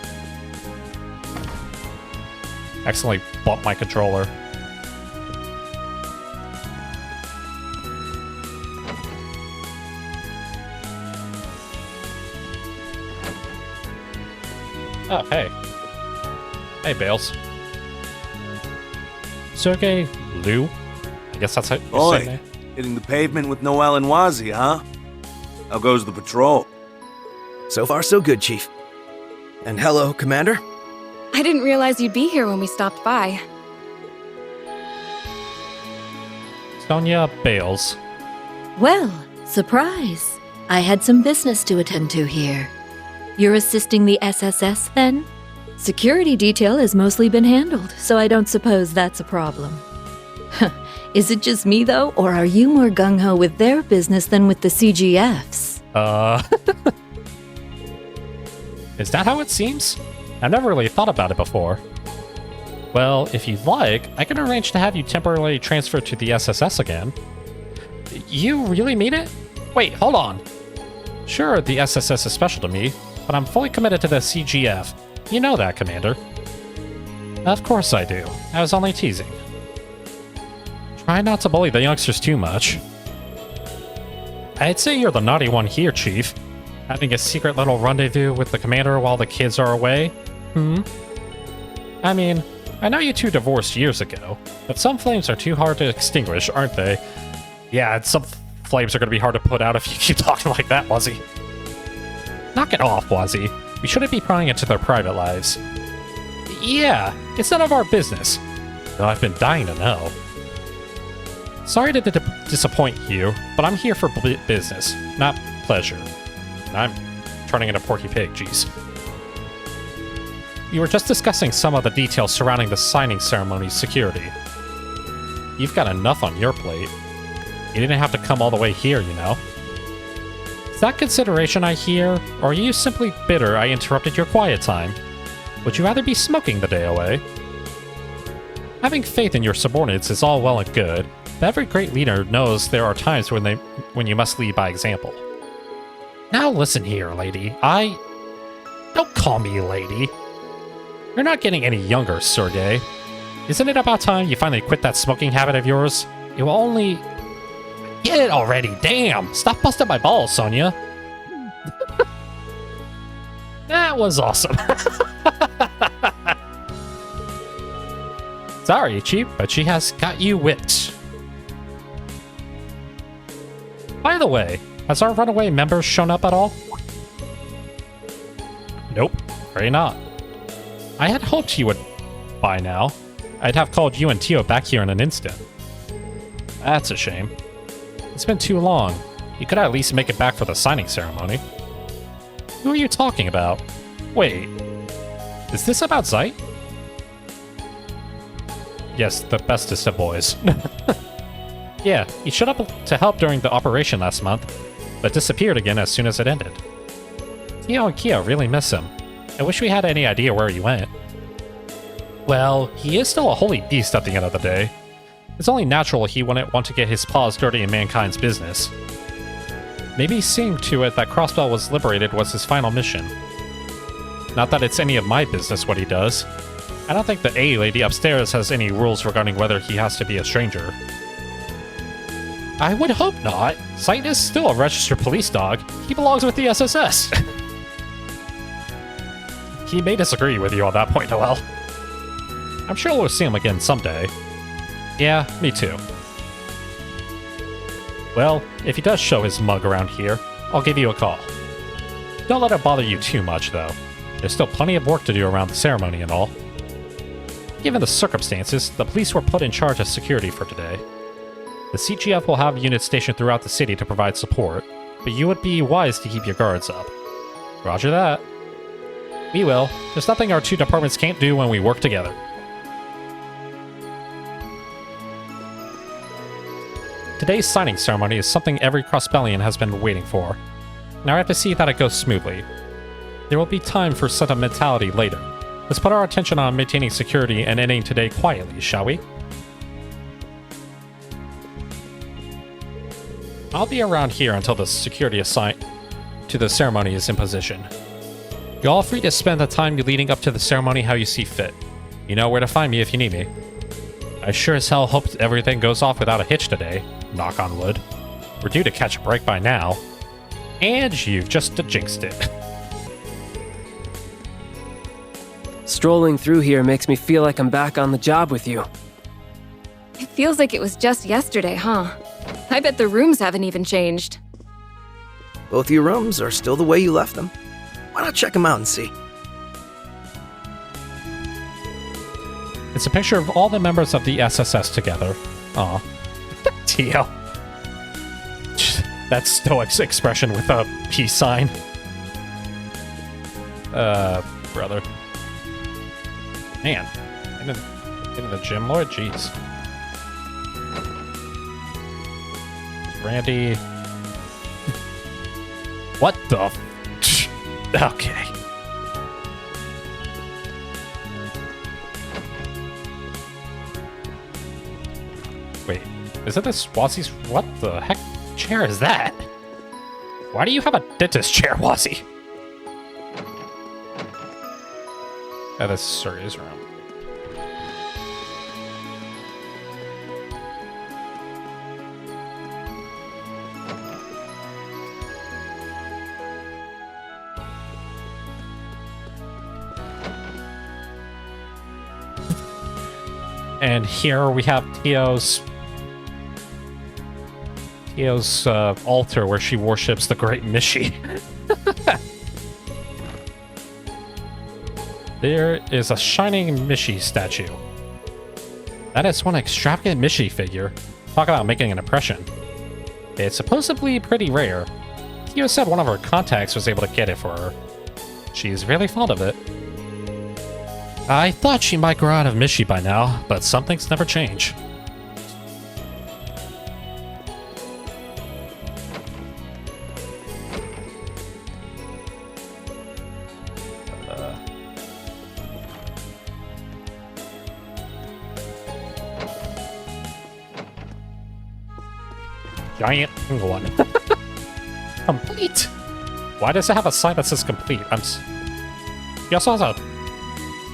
Accidentally bumped my controller. Oh, hey. Hey, Bales. Sergey Liu? I guess that's how you say Oi, it. hitting the pavement with no Alan Wazi, huh? How goes the patrol? So far, so good, Chief. And hello, Commander. I didn't realize you'd be here when we stopped by. Sonia Bales. Well, surprise. I had some business to attend to here. You're assisting the SSS, then? Security detail has mostly been handled, so I don't suppose that's a problem. Is it just me, though, or are you more gung-ho with their business than with the CGFs? Is that how it seems? I've never really thought about it before. Well, if you'd like, I can arrange to have you temporarily transferred to the SSS again. You really mean it? Wait, hold on. Sure, the SSS is special to me, but I'm fully committed to the CGF. You know that, Commander. Of course I do. I was only teasing. Try not to bully the youngsters too much. I'd say you're the naughty one here, Chief. Having a secret little rendezvous with the Commander while the kids are away? I mean, I know you two divorced years ago, but some flames are too hard to extinguish, aren't they? Yeah, and some flames are going to be hard to put out if you keep talking like that, Wazzy. Knock it off, Wazzy. We shouldn't be prying into their private lives. Yeah, it's none of our business. Though I've been dying to know. Sorry to disappoint you, but I'm here for business, not pleasure. And I'm turning into Porky Pig, jeez. We were just discussing some of the details surrounding the signing ceremony's security. You've got enough on your plate. You didn't have to come all the way here, you know. Is that consideration I hear, or are you simply bitter I interrupted your quiet time? Would you rather be smoking the day away? Having faith in your subordinates is all well and good, but every great leader knows there are times when you must lead by example. Now listen here, lady. Don't call me lady. You're not getting any younger, Sergey. Isn't it about time you finally quit that smoking habit of yours? It will only... Get it already, damn! Stop busting my balls, Sonia. That was awesome. Sorry, Chief, but she has got you whipped. By the way, has our runaway members shown up at all? Nope, afraid not. I had hoped you would by now. I'd have called you and Tio back here in an instant. That's a shame. It's been too long. You could at least make it back for the signing ceremony. Who are you talking about? Wait, is this about Zeit? Yes, the bestest of boys. Yeah, he showed up to help during the operation last month, but disappeared again as soon as it ended. Tio and Kia really miss him. I wish we had any idea where he went. Well, he is still a holy beast at the end of the day. It's only natural he wouldn't want to get his paws dirty in mankind's business. Maybe seeing to it that Crossbell was liberated was his final mission. Not that it's any of my business what he does. I don't think the A-lady upstairs has any rules regarding whether he has to be a stranger. I would hope not. Zeit is still a registered police dog. He belongs with the SSS. He may disagree with you on that point, Noel. I'm sure we'll see him again someday. Yeah, me too. Well, if he does show his mug around here, I'll give you a call. Don't let it bother you too much, though. There's still plenty of work to do around the ceremony and all. Given the circumstances, the police were put in charge of security for today. The CGF will have units stationed throughout the city to provide support, but you would be wise to keep your guards up. Roger that. We will. There's nothing our two departments can't do when we work together. Today's signing ceremony is something every Crossbellian has been waiting for. Now I have to see that it goes smoothly. There will be time for sentimentality later. Let's put our attention on maintaining security and ending today quietly, shall we? I'll be around here until the security assigned to the ceremony is in position. You're all free to spend the time leading up to the ceremony how you see fit. You know where to find me if you need me. I sure as hell hope everything goes off without a hitch today. Knock on wood. We're due to catch a break by now. And you've just jinxed it. Strolling through here makes me feel like I'm back on the job with you. It feels like it was just yesterday, huh? I bet the rooms haven't even changed. Both your rooms are still the way you left them. Why not check them out and see? It's a picture of all the members of the SSS together. Aw. Tio. That stoic expression with a peace sign. Brother. Man. In the gym, Lord? Jeez. Randy. What the okay. Wait, is it this Wazzy's? What the heck chair is that? Why do you have a dentist chair, Wazzy? Oh, this is Surrey's room. And here we have Tio's altar where she worships the great Mishi. There is a shining Mishi statue. That is one extravagant Mishi figure. Talk about making an impression. It's supposedly pretty rare. Tio said one of her contacts was able to get it for her. She's really fond of it. I thought she might grow out of Mishi by now, but some things never change. Giant one. Complete? Why does it have a sign that says complete? He also has a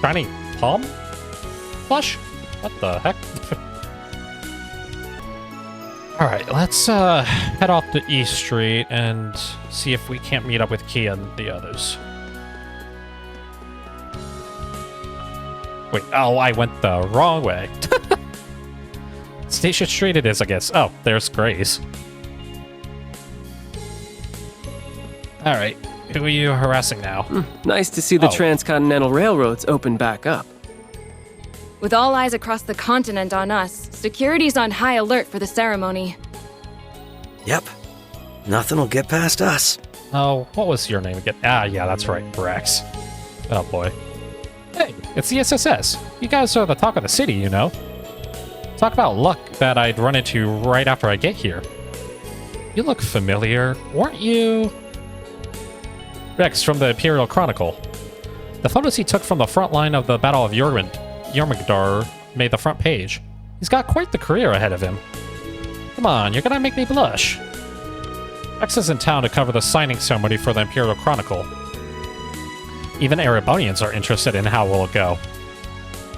shiny palm plush? What the heck? Alright, let's head off to East Street and see if we can't meet up with Kia and the others. Wait, oh, I went the wrong way. Station Street it is, I guess. Oh, there's Grace. Alright, who are you harassing now? Nice to see the transcontinental railroads open back up. With all eyes across the continent on us, security's on high alert for the ceremony. Yep. Nothing will get past us. Oh, what was your name again? Ah, yeah, that's right, Rex. Oh boy. Hey, it's the SSS. You guys are the talk of the city, you know. Talk about luck that I'd run into right after I get here. You look familiar, weren't you? Rex from the Imperial Chronicle. The photos he took from the front line of the Battle of Jormungandr made the front page. He's got quite the career ahead of him. Come on, you're gonna make me blush. Rex is in town to cover the signing ceremony for the Imperial Chronicle. Even Erebonians are interested in how will it go.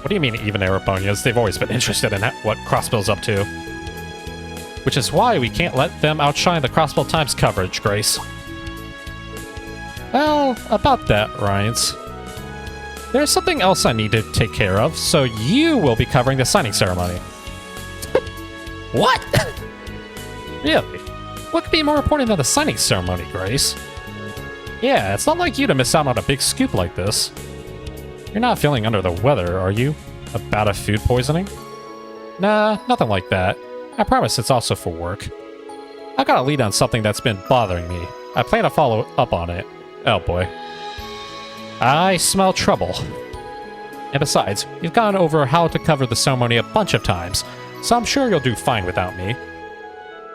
What do you mean, even Erebonians? They've always been interested in what Crossbell's up to. Which is why we can't let them outshine the Crossbell Times coverage, Grace. Well, about that, Ryans. There's something else I need to take care of, so you will be covering the signing ceremony. What? Really? What could be more important than the signing ceremony, Grace? Yeah, it's not like you to miss out on a big scoop like this. You're not feeling under the weather, are you? A bout of food poisoning? Nah, nothing like that. I promise it's also for work. I got a lead on something that's been bothering me. I plan to follow up on it. Oh boy. I smell trouble. And besides, you've gone over how to cover the ceremony a bunch of times, so I'm sure you'll do fine without me.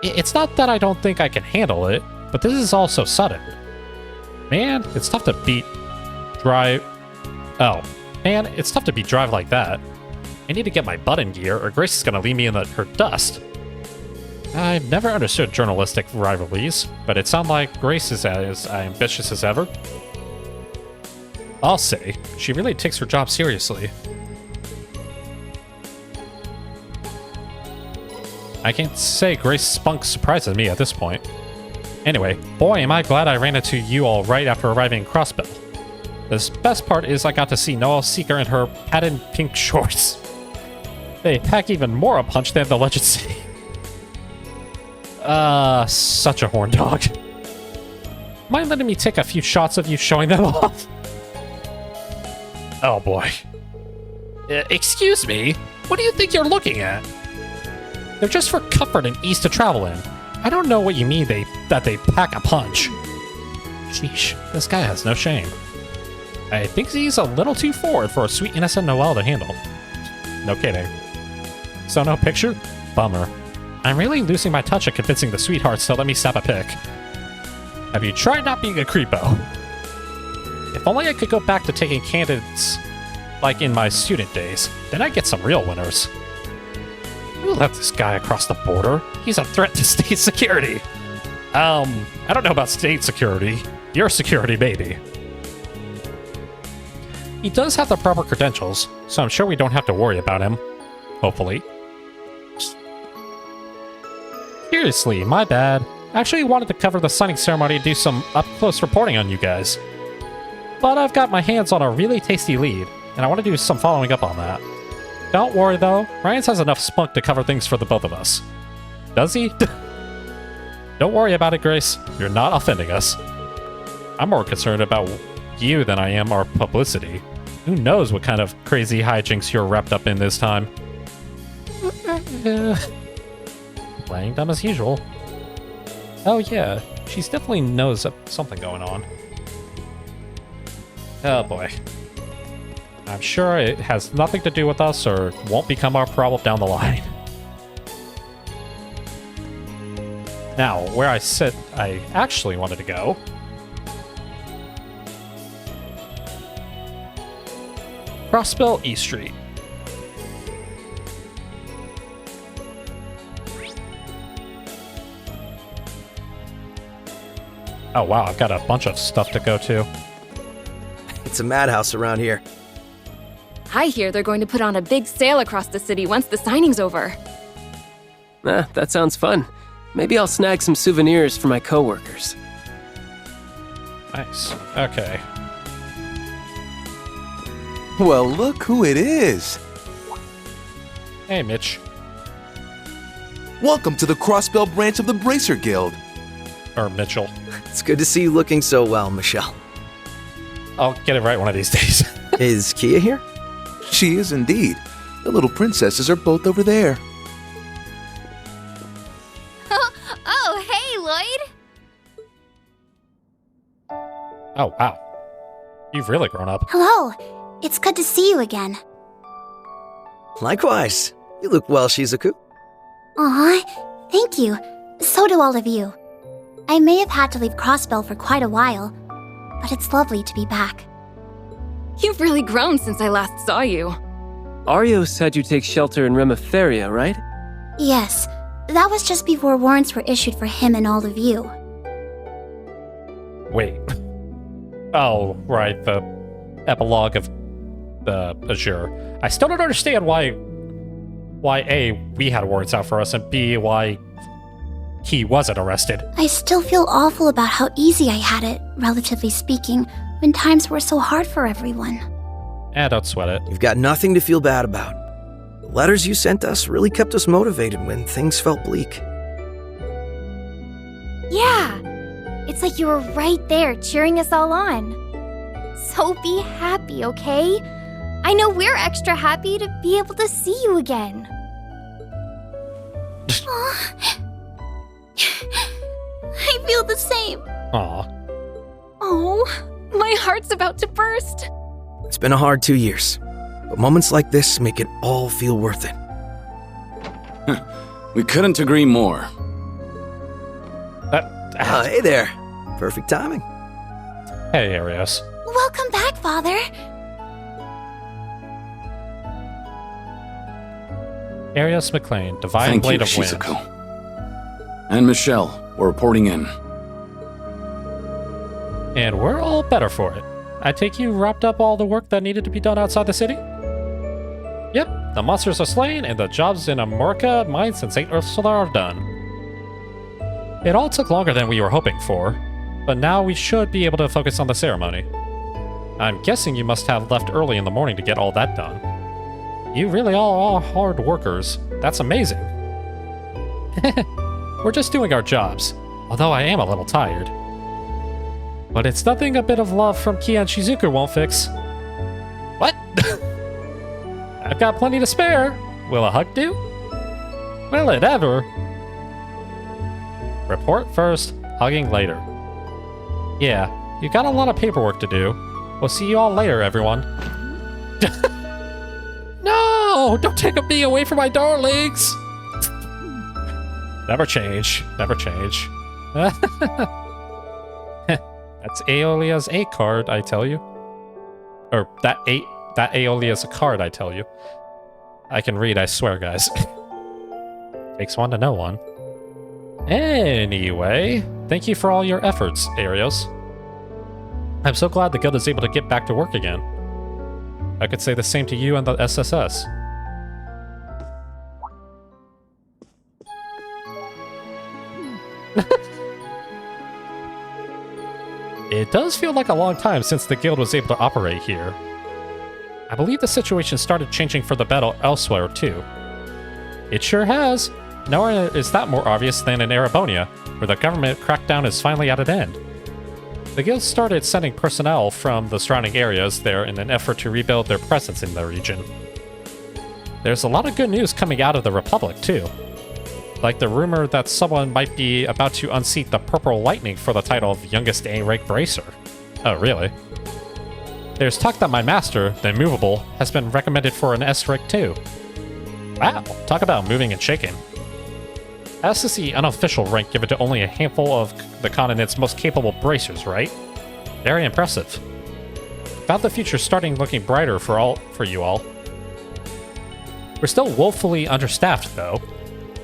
It's not that I don't think I can handle it, but this is all so sudden. Man, it's tough to beat drive. Oh, man, it's tough to beat drive like that. I need to get my butt in gear, or Grace is gonna leave me in her dust. I've never understood journalistic rivalries, but it sounds like Grace is as ambitious as ever. I'll say, she really takes her job seriously. I can't say Grace's spunk surprises me at this point. Anyway, boy am I glad I ran into you all right after arriving in Crossbell. The best part is I got to see Noelle Seeker in her patent pink shorts. They pack even more a punch than the Legend City. Such a horn dog. Mind letting me take a few shots of you showing them off? Oh boy. Excuse me? What do you think you're looking at? They're just for comfort and ease to travel in. I don't know what you mean that they pack a punch. Sheesh, this guy has no shame. I think he's a little too forward for a sweet innocent Noelle to handle. No kidding. So no picture? Bummer. I'm really losing my touch at convincing the sweethearts to let me snap a pic. Have you tried not being a creepo? If only I could go back to taking candidates like in my student days, then I'd get some real winners. Who let this guy across the border? He's a threat to state security. I don't know about state security. Your security, maybe. He does have the proper credentials, so I'm sure we don't have to worry about him. Hopefully. Seriously, my bad. I actually wanted to cover the signing ceremony and do some up-close reporting on you guys. But I've got my hands on a really tasty lead, and I want to do some following up on that. Don't worry though, Ryan's has enough spunk to cover things for the both of us. Does he? Don't worry about it, Grace. You're not offending us. I'm more concerned about you than I am our publicity. Who knows what kind of crazy hijinks you're wrapped up in this time. Playing dumb as usual. Oh yeah, she's definitely knows something going on. Oh boy. I'm sure it has nothing to do with us or won't become our problem down the line. Now, where I said I actually wanted to go. Crossbell E Street. Oh wow, I've got a bunch of stuff to go to. It's a madhouse around here. I hear they're going to put on a big sale across the city once the signing's over. That sounds fun. Maybe I'll snag some souvenirs for my coworkers. Nice. Okay. Well, look who it is. Hey, Mitch. Welcome to the Crossbell branch of the Bracer Guild. Or Mitchell. It's good to see you looking so well, Michelle. I'll get it right one of these days. Is Kia here? She is indeed. The little princesses are both over there. Oh, hey, Lloyd! Oh, wow. You've really grown up. Hello. It's good to see you again. Likewise. You look well, Shizuku. Aw, thank you. So do all of you. I may have had to leave Crossbell for quite a while, but it's lovely to be back. You've really grown since I last saw you. Arios had you take shelter in Reverie, right? Yes, that was just before warrants were issued for him and all of you. Wait. Oh, right, the epilogue of the Azure. I still don't understand why A, we had warrants out for us, and B, why he wasn't arrested. I still feel awful about how easy I had it, relatively speaking, when times were so hard for everyone. Don't sweat it. You've got nothing to feel bad about. The letters you sent us really kept us motivated when things felt bleak. Yeah, it's like you were right there cheering us all on. So be happy, okay? I know we're extra happy to be able to see you again. I feel the same. Aw. Oh, my heart's about to burst. It's been a hard 2 years, but moments like this make it all feel worth it. We couldn't agree more. Hey there. Perfect timing. Hey, Arios. Welcome back, Father. Arios McLean, Divine Thank Blade you, of Wind. Shizuko. And Michelle, we're reporting in. And we're all better for it. I take you wrapped up all the work that needed to be done outside the city? Yep, the monsters are slain and the jobs in Amorca, Mines, and St. Ursula are done. It all took longer than we were hoping for, but now we should be able to focus on the ceremony. I'm guessing you must have left early in the morning to get all that done. You really are hard workers. That's amazing. We're just doing our jobs, although I am a little tired. But it's nothing a bit of love from Kia and Shizuku won't fix. What? I've got plenty to spare. Will a hug do? Will it ever? Report first, hugging later. Yeah, you got a lot of paperwork to do. We'll see you all later, everyone. No! Don't take me away from my darlings! Never change. Never change. That's Aeolia's A card, I tell you. Or that Aeolia's a card, I tell you. I can read, I swear, guys. Takes one to know one. Anyway, thank you for all your efforts, Arios. I'm so glad the guild is able to get back to work again. I could say the same to you and the SSS. It does feel like a long time since the guild was able to operate here. I believe the situation started changing for the better elsewhere, too. It sure has. Nowhere is that more obvious than in Erebonia, where the government crackdown is finally at an end. The guild started sending personnel from the surrounding areas there in an effort to rebuild their presence in the region. There's a lot of good news coming out of the Republic, too. Like the rumor that someone might be about to unseat the Purple Lightning for the title of Youngest A-Rank Bracer. Oh, really? There's talk that my master, the Immovable, has been recommended for an S-Rank too. Wow, talk about moving and shaking. This is the unofficial rank given to only a handful of the continent's most capable bracers, right? Very impressive. About the future starting looking brighter for you all. We're still woefully understaffed, though.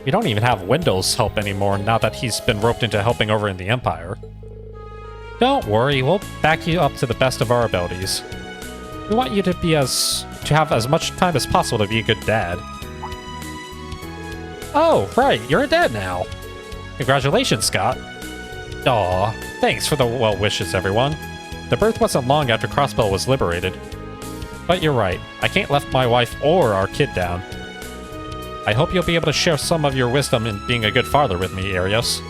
We don't even have Wendell's help anymore now that he's been roped into helping over in the Empire. Don't worry, we'll back you up to the best of our abilities. We want you to have as much time as possible to be a good dad. Oh, right, you're a dad now. Congratulations, Scott. Aw, thanks for the well wishes, everyone. The birth wasn't long after Crossbell was liberated. But you're right, I can't let my wife or our kid down. I hope you'll be able to share some of your wisdom in being a good father with me, Arios.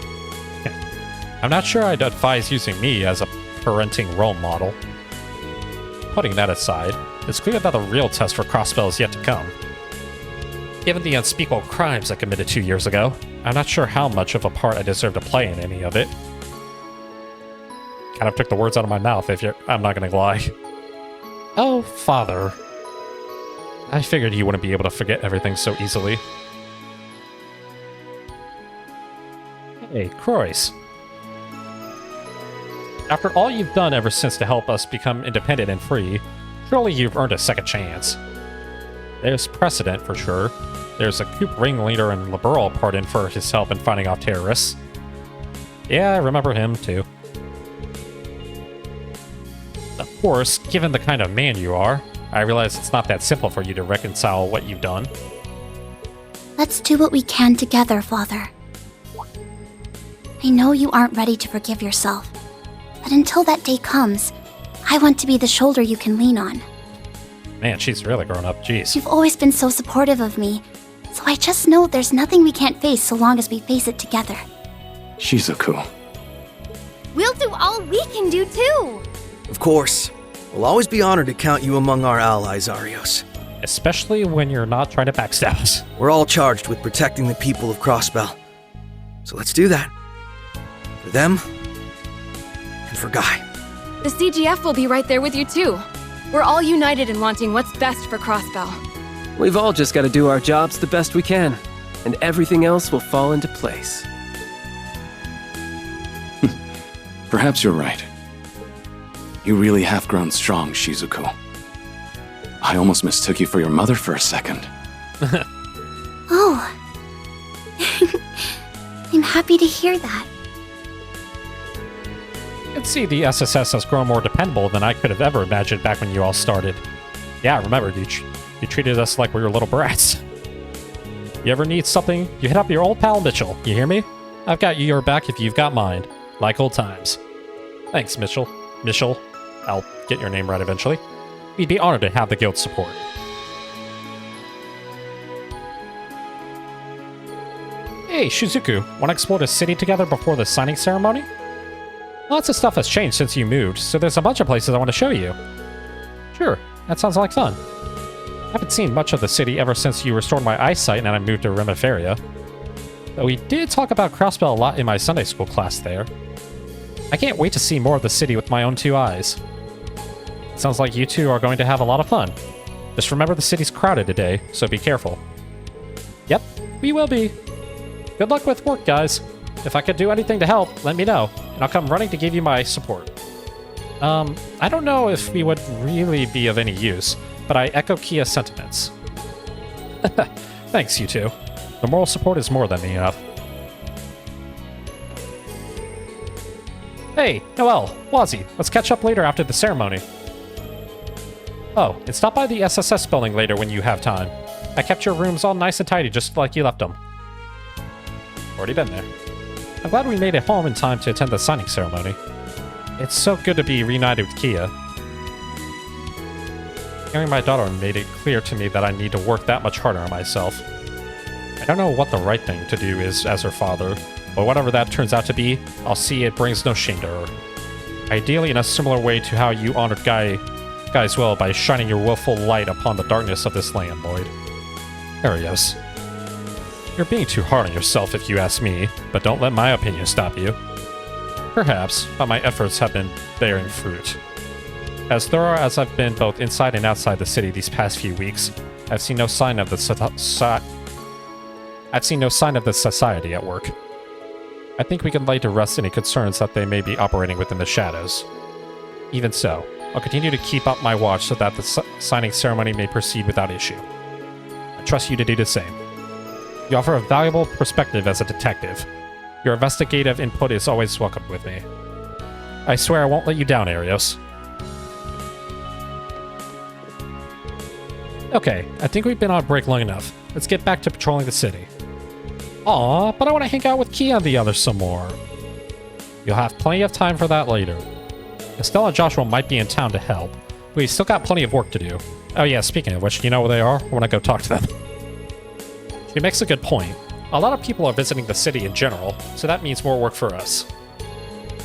I'm not sure I'd advise using me as a parenting role model. Putting that aside, it's clear that the real test for Crossbell is yet to come. Given the unspeakable crimes I committed 2 years ago, I'm not sure how much of a part I deserve to play in any of it. Kind of took the words out of my mouth, I'm not gonna lie. Oh, Father. I figured you wouldn't be able to forget everything so easily. Hey, Croix. After all you've done ever since to help us become independent and free, surely you've earned a second chance. There's precedent for sure. There's a coup ringleader and liberal pardoned for his help in fighting off terrorists. Yeah, I remember him too. Of course, given the kind of man you are, I realize it's not that simple for you to reconcile what you've done. Let's do what we can together, Father. I know you aren't ready to forgive yourself, but until that day comes, I want to be the shoulder you can lean on. Man, she's really grown up, jeez. You've always been so supportive of me, so I just know there's nothing we can't face so long as we face it together. Shizuku, We'll do all we can do too! Of course. We'll always be honored to count you among our allies, Arios. Especially when you're not trying to backstab us. We're all charged with protecting the people of Crossbell. So let's do that. For them, and for Guy. The CGF will be right there with you too. We're all united in wanting what's best for Crossbell. We've all just got to do our jobs the best we can, and everything else will fall into place. Perhaps you're right. You really have grown strong, Shizuku. I almost mistook you for your mother for a second. Oh. I'm happy to hear that. You can see the SSS has grown more dependable than I could have ever imagined back when you all started. Yeah, I remember, you treated us like we were little brats. You ever need something, you hit up your old pal Mitchell, you hear me? I've got you your back if you've got mine. Like old times. Thanks, Mitchell. Mitchell. I'll get your name right eventually. We'd be honored to have the guild's support. Hey, Shizuku, wanna explore the city together before the signing ceremony? Lots of stuff has changed since you moved, so there's a bunch of places I want to show you. Sure, that sounds like fun. I haven't seen much of the city ever since you restored my eyesight and I moved to Reverie. Though we did talk about Crossbell a lot in my Sunday school class there. I can't wait to see more of the city with my own two eyes. Sounds like you two are going to have a lot of fun. Just remember the city's crowded today, so be careful. Yep, we will be. Good luck with work, guys. If I could do anything to help, let me know, and I'll come running to give you my support. I don't know if we would really be of any use, but I echo Kia's sentiments. Thanks, you two. The moral support is more than enough. Hey, Noelle, Wazzy, let's catch up later after the ceremony. Oh, and stop by the SSS building later when you have time. I kept your rooms all nice and tidy just like you left them. Already been there. I'm glad we made it home in time to attend the signing ceremony. It's so good to be reunited with Kia. Hearing my daughter made it clear to me that I need to work that much harder on myself. I don't know what the right thing to do is as her father, but whatever that turns out to be, I'll see it brings no shame to her. Ideally in a similar way to how you honored Guy's will by shining your willful light upon the darkness of this land, Lloyd. Arios. You're being too hard on yourself if you ask me, but don't let my opinion stop you. Perhaps, but my efforts have been bearing fruit. As thorough as I've been both inside and outside the city these past few weeks, I've seen no sign of the society at work. I think we can lay to rest any concerns that they may be operating within the shadows. Even so, I'll continue to keep up my watch so that the signing ceremony may proceed without issue. I trust you to do the same. You offer a valuable perspective as a detective. Your investigative input is always welcome with me. I swear I won't let you down, Arios. Okay, I think we've been on break long enough. Let's get back to patrolling the city. Aw, but I want to hang out with Kia and the others some more. You'll have plenty of time for that later. Estelle and Joshua might be in town to help. We've still got plenty of work to do. Oh yeah, speaking of which, you know where they are? I want to go talk to them. He makes a good point. A lot of people are visiting the city in general, so that means more work for us.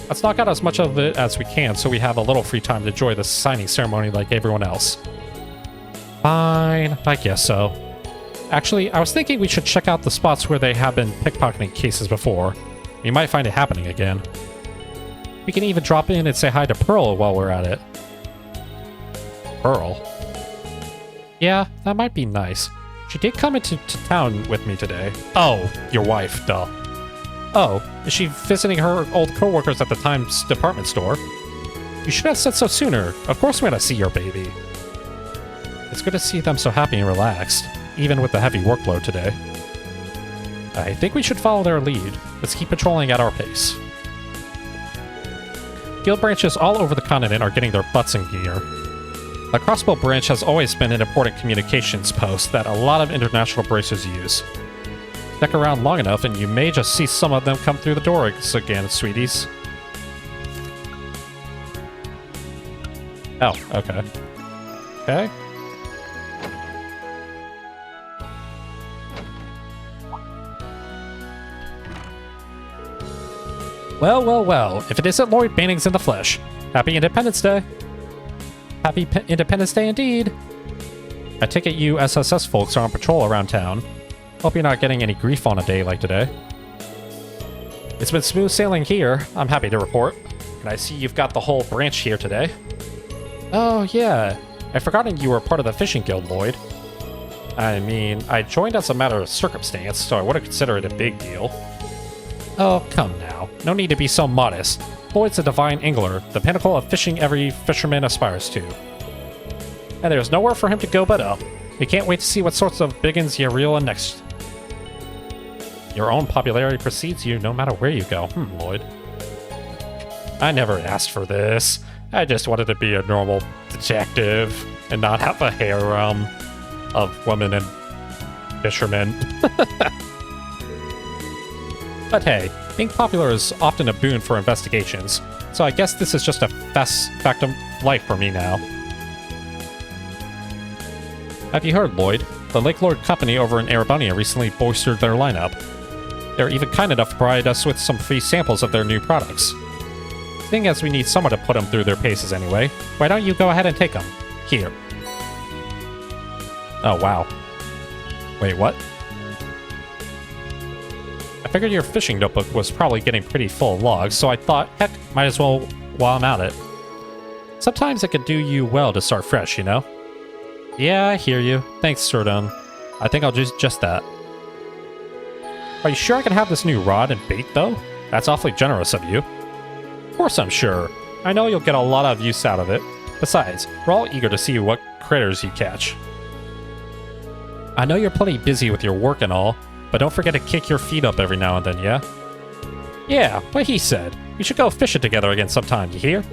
Let's knock out as much of it as we can so we have a little free time to enjoy the signing ceremony like everyone else. Fine, I guess so. Actually, I was thinking we should check out the spots where they have been pickpocketing cases before. We might find it happening again. We can even drop in and say hi to Pearl while we're at it. Pearl? Yeah, that might be nice. She did come into town with me today. Oh, your wife, duh. Oh, is she visiting her old co-workers at the Times department store? You should have said so sooner. Of course we want to see your baby. It's good to see them so happy and relaxed, even with the heavy workload today. I think we should follow their lead. Let's keep patrolling at our pace. Guild branches all over the continent are getting their butts in gear. The Crossbell branch has always been an important communications post that a lot of international bracers use. Stick around long enough and you may just see some of them come through the doors again, sweeties. Oh, okay. Okay. Well, well, well. If it isn't Lloyd Bannings in the flesh. Happy Independence Day. Happy Independence Day indeed. I take it you SSS folks are on patrol around town. Hope you're not getting any grief on a day like today. It's been smooth sailing here, I'm happy to report. And I see you've got the whole branch here today. Oh, yeah. I'd forgotten you were part of the fishing guild, Lloyd. I mean, I joined as a matter of circumstance, so I wouldn't consider it a big deal. Oh, come now. No need to be so modest. Lloyd's a divine angler, the pinnacle of fishing every fisherman aspires to. And there's nowhere for him to go but up. We can't wait to see what sorts of biggins you reel in next. Your own popularity precedes you no matter where you go. Lloyd. I never asked for this. I just wanted to be a normal detective and not have a harem of women and fishermen. But hey, being popular is often a boon for investigations, so I guess this is just a fact of life for me now. Have you heard, Lloyd? The Lake Lord Company over in Erebania recently bolstered their lineup. They're even kind enough to provide us with some free samples of their new products. Seeing as we need someone to put them through their paces anyway, why don't you go ahead and take them? Here. Oh, wow. Wait, what? I figured your fishing notebook was probably getting pretty full of logs, so I thought, heck, might as well while I'm at it. Sometimes it could do you well to start fresh, you know? Yeah, I hear you. Thanks, Surdon. I think I'll do just that. Are you sure I can have this new rod and bait, though? That's awfully generous of you. Of course I'm sure. I know you'll get a lot of use out of it. Besides, we're all eager to see what critters you catch. I know you're plenty busy with your work and all, but don't forget to kick your feet up every now and then, yeah? Yeah, what he said. We should go fishing together again sometime, you hear?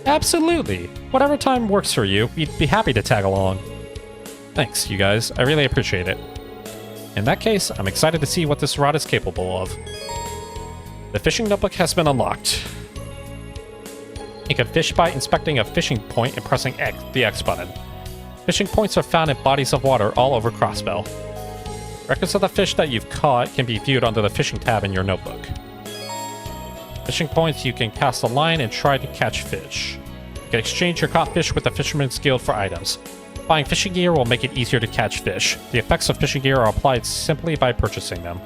Absolutely. Whatever time works for you, we'd be happy to tag along. Thanks, you guys. I really appreciate it. In that case, I'm excited to see what this rod is capable of. The fishing notebook has been unlocked. You can fish by inspecting a fishing point and pressing the X button. Fishing points are found in bodies of water all over Crossbell. Records of the fish that you've caught can be viewed under the fishing tab in your notebook. Fishing points, you can cast a line and try to catch fish. You can exchange your caught fish with the Fisherman's Guild for items. Buying fishing gear will make it easier to catch fish. The effects of fishing gear are applied simply by purchasing them.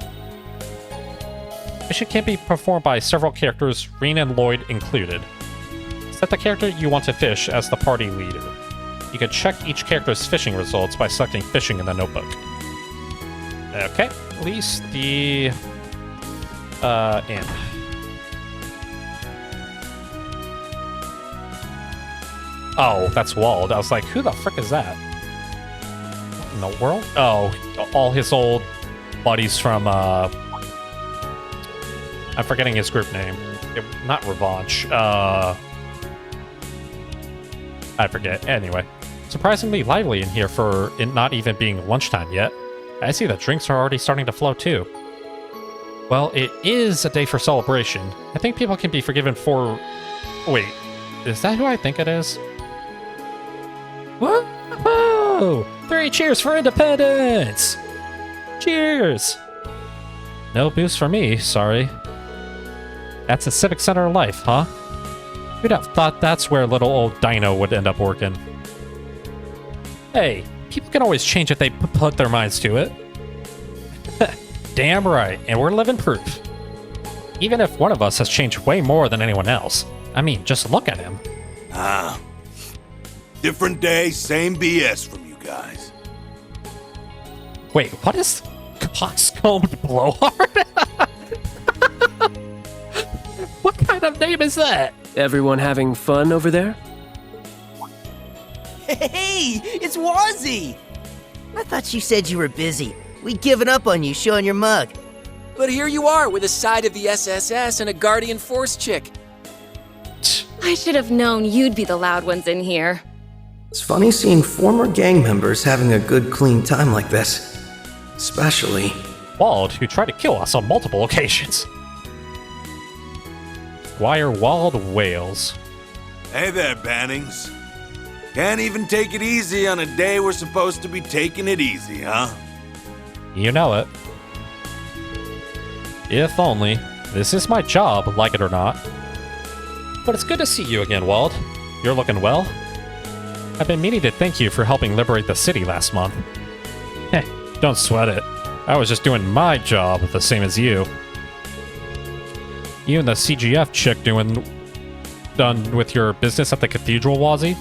Fishing can be performed by several characters, Reen and Lloyd included. Set the character you want to fish as the party leader. You can check each character's fishing results by selecting fishing in the notebook. Okay, at least the imp. Oh, that's Wald. I was like, who the frick is that? What in the world? Oh, all his old buddies from, I'm forgetting his group name. Not Revanche. I forget. Anyway. Surprisingly lively in here for it not even being lunchtime yet. I see the drinks are already starting to flow too. Well, it is a day for celebration. I think people can be forgiven for... Wait, is that who I think it is? Whoa! 3 cheers for independence! Cheers! No boost for me, sorry. That's a Civic Center life, huh? Who'd have thought that's where little old Dino would end up working? Hey, people can always change if they put their minds to it. Damn right, and we're living proof. Even if one of us has changed way more than anyone else. I mean, just look at him. Ah. Different day, same BS from you guys. Wait, what is coxcombed blowhard? What kind of name is that? Everyone having fun over there? Hey, it's Wazzy! I thought you said you were busy. We'd given up on you showing your mug. But here you are with a side of the SSS and a Guardian Force chick. I should have known you'd be the loud ones in here. It's funny seeing former gang members having a good, clean time like this. Especially... Wald, who tried to kill us on multiple occasions. Squire Wald Wales. Hey there, Bannings. Can't even take it easy on a day we're supposed to be taking it easy, huh? You know it. If only. This is my job, like it or not. But it's good to see you again, Wald. You're looking well. I've been meaning to thank you for helping liberate the city last month. Heh, don't sweat it. I was just doing my job, the same as you. You and the CGF chick done with your business at the cathedral, Wazzy?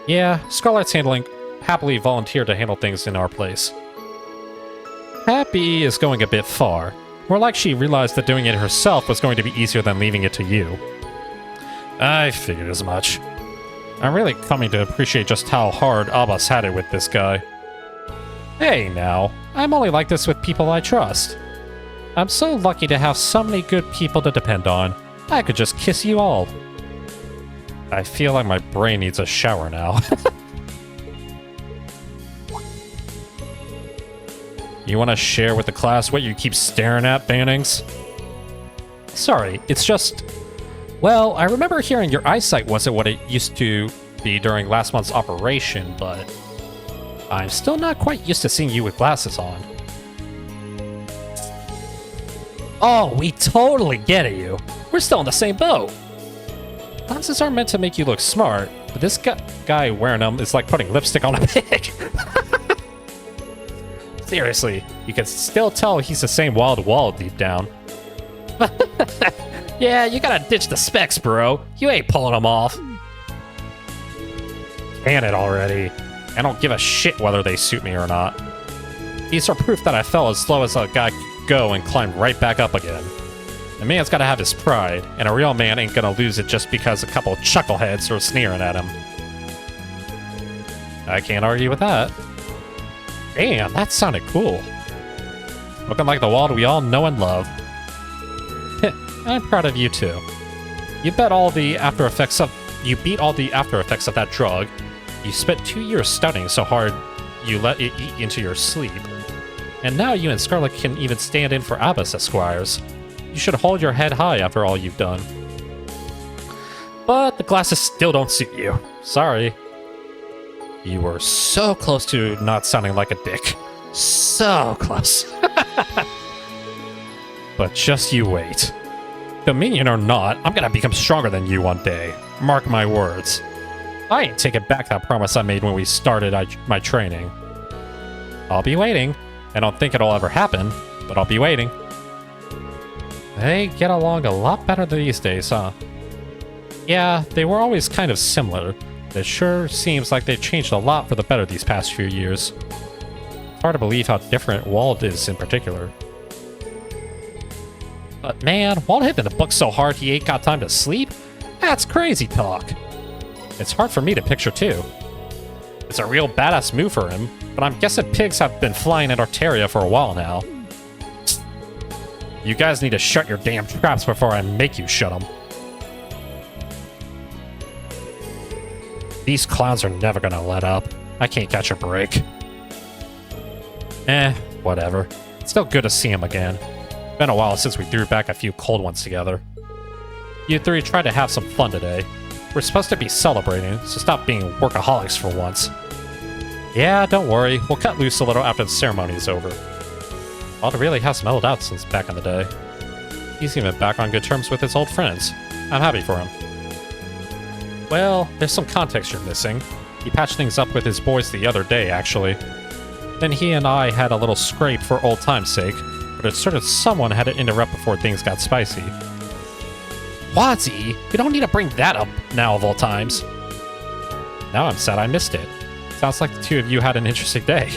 Yeah, Scarlet's happily volunteered to handle things in our place. Happy is going a bit far. More like she realized that doing it herself was going to be easier than leaving it to you. I figured as much. I'm really coming to appreciate just how hard Abbas had it with this guy. Hey now, I'm only like this with people I trust. I'm so lucky to have so many good people to depend on. I could just kiss you all. I feel like my brain needs a shower now. You want to share with the class what you keep staring at, Bannings? Sorry, it's just... Well, I remember hearing your eyesight wasn't what it used to be during last month's operation, but... I'm still not quite used to seeing you with glasses on. Oh, we totally get it, you. We're still in the same boat. Glasses aren't meant to make you look smart, but this guy wearing them is like putting lipstick on a pig. Seriously, you can still tell he's the same Wild Wald deep down. Yeah, you gotta ditch the specs, bro. You ain't pulling them off. Can it already. I don't give a shit whether they suit me or not. These are proof that I fell as slow as a guy could go and climbed right back up again. A man's gotta have his pride, and a real man ain't gonna lose it just because a couple chuckleheads are sneering at him. I can't argue with that. Damn, that sounded cool. Looking like the Wald we all know and love. I'm proud of you too. You beat all the after effects of that drug. You spent 2 years studying so hard you let it eat into your sleep. And now you and Scarlet can even stand in for Abbas Esquires. You should hold your head high after all you've done. But the glasses still don't suit you. Sorry. You were so close to not sounding like a dick. So close. But just you wait. Dominion or not, I'm gonna become stronger than you one day. Mark my words. I ain't taking back that promise I made when we started my training. I'll be waiting. I don't think it'll ever happen, but I'll be waiting. They get along a lot better these days, huh? Yeah, they were always kind of similar. It sure seems like they've changed a lot for the better these past few years. It's hard to believe how different Wald is in particular. But man, Wald hit in the book so hard he ain't got time to sleep? That's crazy talk. It's hard for me to picture too. It's a real badass move for him, but I'm guessing pigs have been flying in Arteria for a while now. You guys need to shut your damn traps before I make you shut them. These clowns are never gonna let up. I can't catch a break. Whatever. It's still good to see him again. Been a while since we threw back a few cold ones together. You three tried to have some fun today. We're supposed to be celebrating, so stop being workaholics for once. Yeah, don't worry. We'll cut loose a little after the ceremony is over. Wald really has mellowed out since back in the day. He's even back on good terms with his old friends. I'm happy for him. Well, there's some context you're missing. He patched things up with his boys the other day, actually. Then he and I had a little scrape for old time's sake, but it's sort of someone had to interrupt before things got spicy. Wazzy, you don't need to bring that up now of all times. Now I'm sad I missed it. Sounds like the two of you had an interesting day.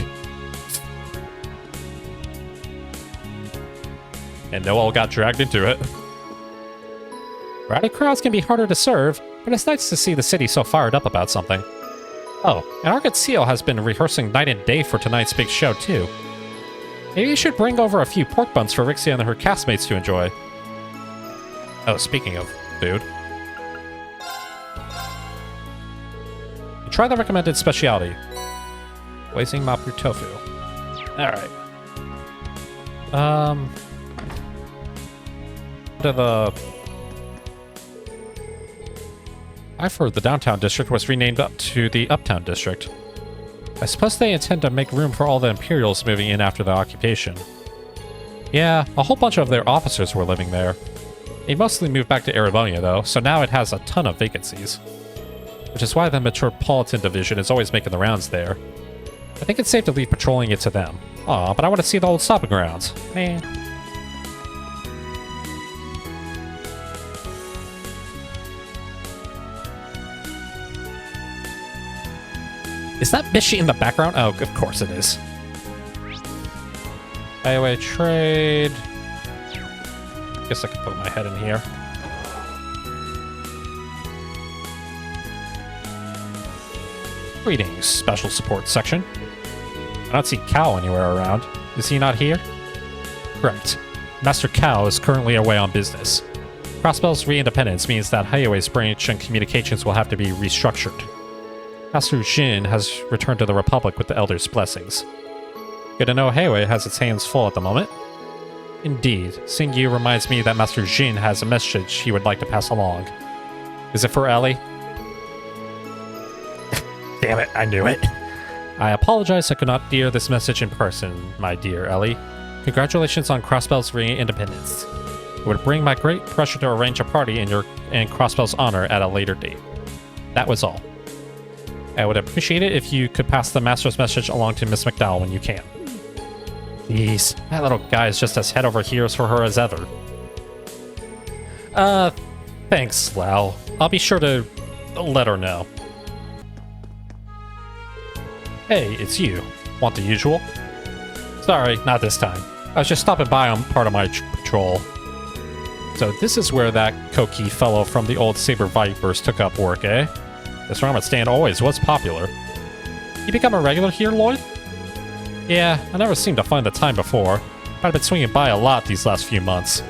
And Noel got dragged into it. Rowdy crowds can be harder to serve, but it's nice to see the city so fired up about something. Oh, and Argot Seal has been rehearsing night and day for tonight's big show, too. Maybe you should bring over a few pork buns for Rixie and her castmates to enjoy. Oh, speaking of food. Try the recommended specialty. Blazing Mapu Tofu. Alright. I've heard the downtown district was renamed up to the uptown district. I suppose they intend to make room for all the Imperials moving in after the occupation. Yeah, a whole bunch of their officers were living there. They mostly moved back to Erebonia, though, so now it has a ton of vacancies. Which is why the Metropolitan Division is always making the rounds there. I think it's safe to leave patrolling it to them. Aw, but I want to see the old stopping grounds. Man. Is that Mishi in the background? Oh, of course it is. Highway trade. Guess I can put my head in here. Greetings, Special Support Section. I don't see Cal anywhere around. Is he not here? Correct. Master Cal is currently away on business. Crossbell's re-independence means that Highway's branch and communications will have to be restructured. Master Jin has returned to the Republic with the Elder's blessings. Good to know Highway has its hands full at the moment. Indeed, seeing you reminds me that Master Jin has a message he would like to pass along. Is it for Ellie? Damn it, I knew it. I apologize I could not hear this message in person, my dear Ellie. Congratulations on Crossbell's re-independence. It would bring my great pleasure to arrange a party in your and Crossbell's honor at a later date. That was all. I would appreciate it if you could pass the Master's message along to Miss McDowell when you can. Jeez, that little guy is just as head over heels for her as ever. Thanks, Lau. I'll be sure to let her know. Hey, it's you. Want the usual? Sorry, not this time. I was just stopping by on part of my patrol. So this is where that cokey fellow from the old Saber Vipers took up work, eh? This ramen stand always was popular. You become a regular here, Lloyd? Yeah, I never seemed to find the time before, but I've been swinging by a lot these last few months.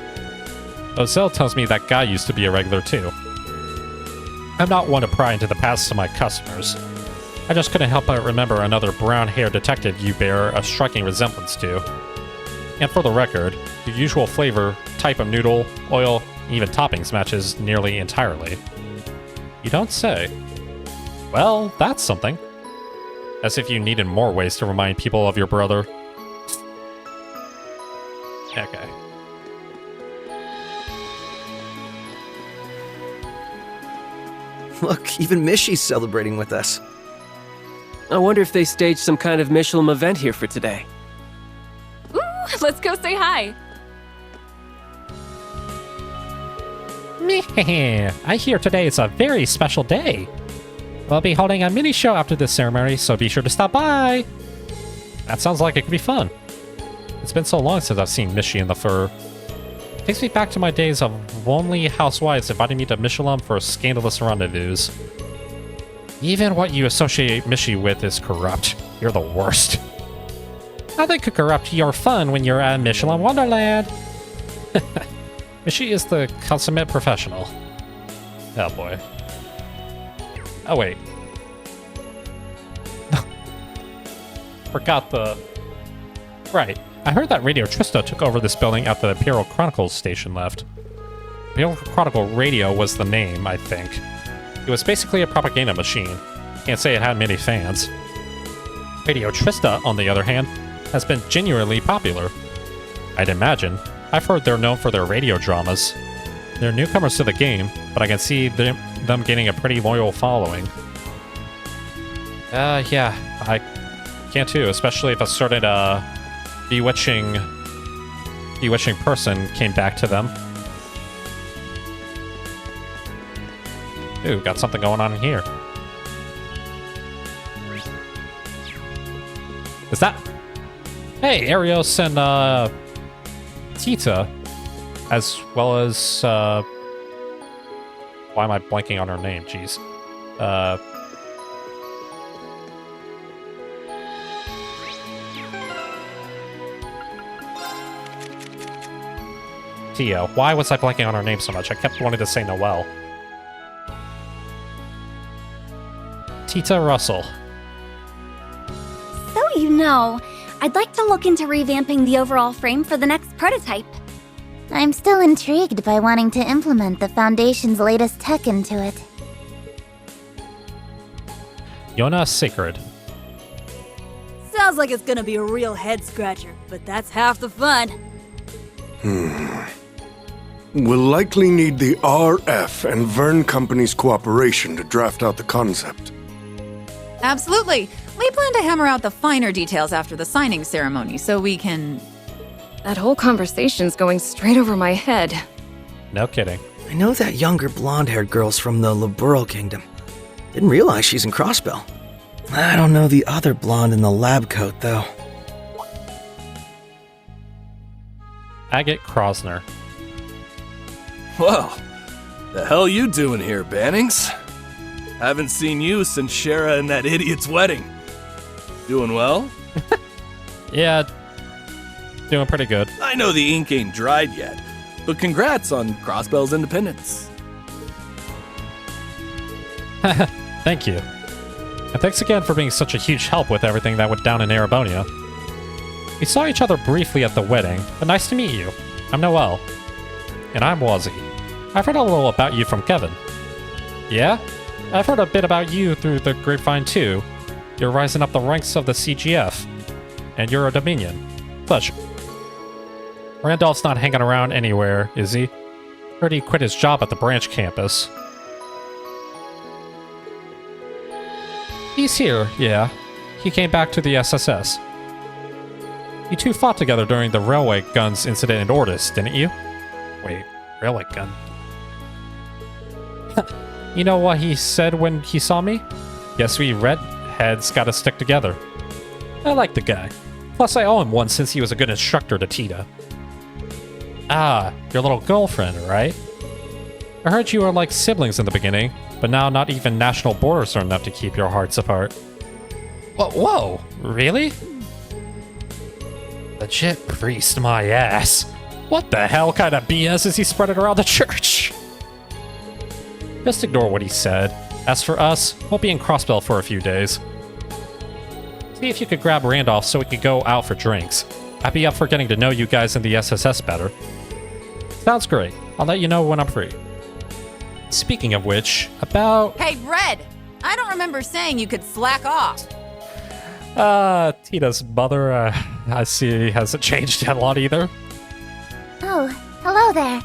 Ozell tells me that guy used to be a regular too. I'm not one to pry into the past of my customers. I just couldn't help but remember another brown-haired detective you bear a striking resemblance to. And for the record, your usual flavor, type of noodle, oil, even toppings matches nearly entirely. You don't say. Well, that's something. As if you needed more ways to remind people of your brother. Okay. Look, even Mishy's celebrating with us. I wonder if they staged some kind of Michelin event here for today. Ooh, let's go say hi. I hear today is a very special day. We'll be holding a mini show after this ceremony, so be sure to stop by. That sounds like it could be fun. It's been so long since I've seen Mishy in the fur. It takes me back to my days of lonely housewives inviting me to Michelin for scandalous rendezvous. Even what you associate Mishy with is corrupt. You're the worst. Nothing could corrupt your fun when you're at Michelin Wonderland. Mishy is the consummate professional. Oh boy. Oh wait. Forgot the... Right. I heard that Radio Trista took over this building after the Imperial Chronicles station left. Imperial Chronicle Radio was the name, I think. It was basically a propaganda machine. Can't say it had many fans. Radio Trista, on the other hand, has been genuinely popular. I'd imagine. I've heard they're known for their radio dramas. They're newcomers to the game, but I can see them gaining a pretty loyal following. Yeah, I can too, especially if a certain, bewitching person came back to them. Ooh, got something going on in here. Is that... Hey, Arios and, Tita, as well as, why am I blanking on her name? Jeez. Tia. Why was I blanking on her name so much? I kept wanting to say Noelle. Tita Russell. So you know, I'd like to look into revamping the overall frame for the next prototype. I'm still intrigued by wanting to implement the Foundation's latest tech into it. Yona Sacred. Sounds like it's gonna be a real head-scratcher, but that's half the fun. We'll likely need the RF and Vern Company's cooperation to draft out the concept. Absolutely. We plan to hammer out the finer details after the signing ceremony so we can... That whole conversation's going straight over my head. No kidding. I know that younger blonde-haired girl's from the Liberal Kingdom. Didn't realize she's in Crossbell. I don't know the other blonde in the lab coat, though. Agate Krosner. Whoa, the hell you doing here, Bannings? Haven't seen you since Shara and that idiot's wedding. Doing well? Yeah, doing pretty good. I know the ink ain't dried yet, but congrats on Crossbell's independence. Thank you. And thanks again for being such a huge help with everything that went down in Erebonia. We saw each other briefly at the wedding, but nice to meet you. I'm Noel. And I'm Wazzy. I've heard a little about you from Kevin. Yeah? I've heard a bit about you through the grapevine too. You're rising up the ranks of the CGF. And you're a Dominion. Pleasure. Randolph's not hanging around anywhere, is he? Heard he quit his job at the branch campus. He's here, yeah. He came back to the SSS. You two fought together during the railway guns incident in Ordis, didn't you? Wait, railway gun? You know what he said when he saw me? Guess we redheads gotta stick together. I like the guy. Plus I owe him one since he was a good instructor to Tita. Ah, your little girlfriend, right? I heard you were like siblings in the beginning, but now not even national borders are enough to keep your hearts apart. Whoa, really? Legit priest my ass. What the hell kind of BS is he spreading around the church? Just ignore what he said. As for us, we'll be in Crossbell for a few days. See if you could grab Randolph so we could go out for drinks. I'd be up for getting to know you guys in the SSS better. Sounds great. I'll let you know when I'm free. Speaking of which, about... Hey, Red! I don't remember saying you could slack off. Tita's mother, I see hasn't changed a lot either. Oh, hello there.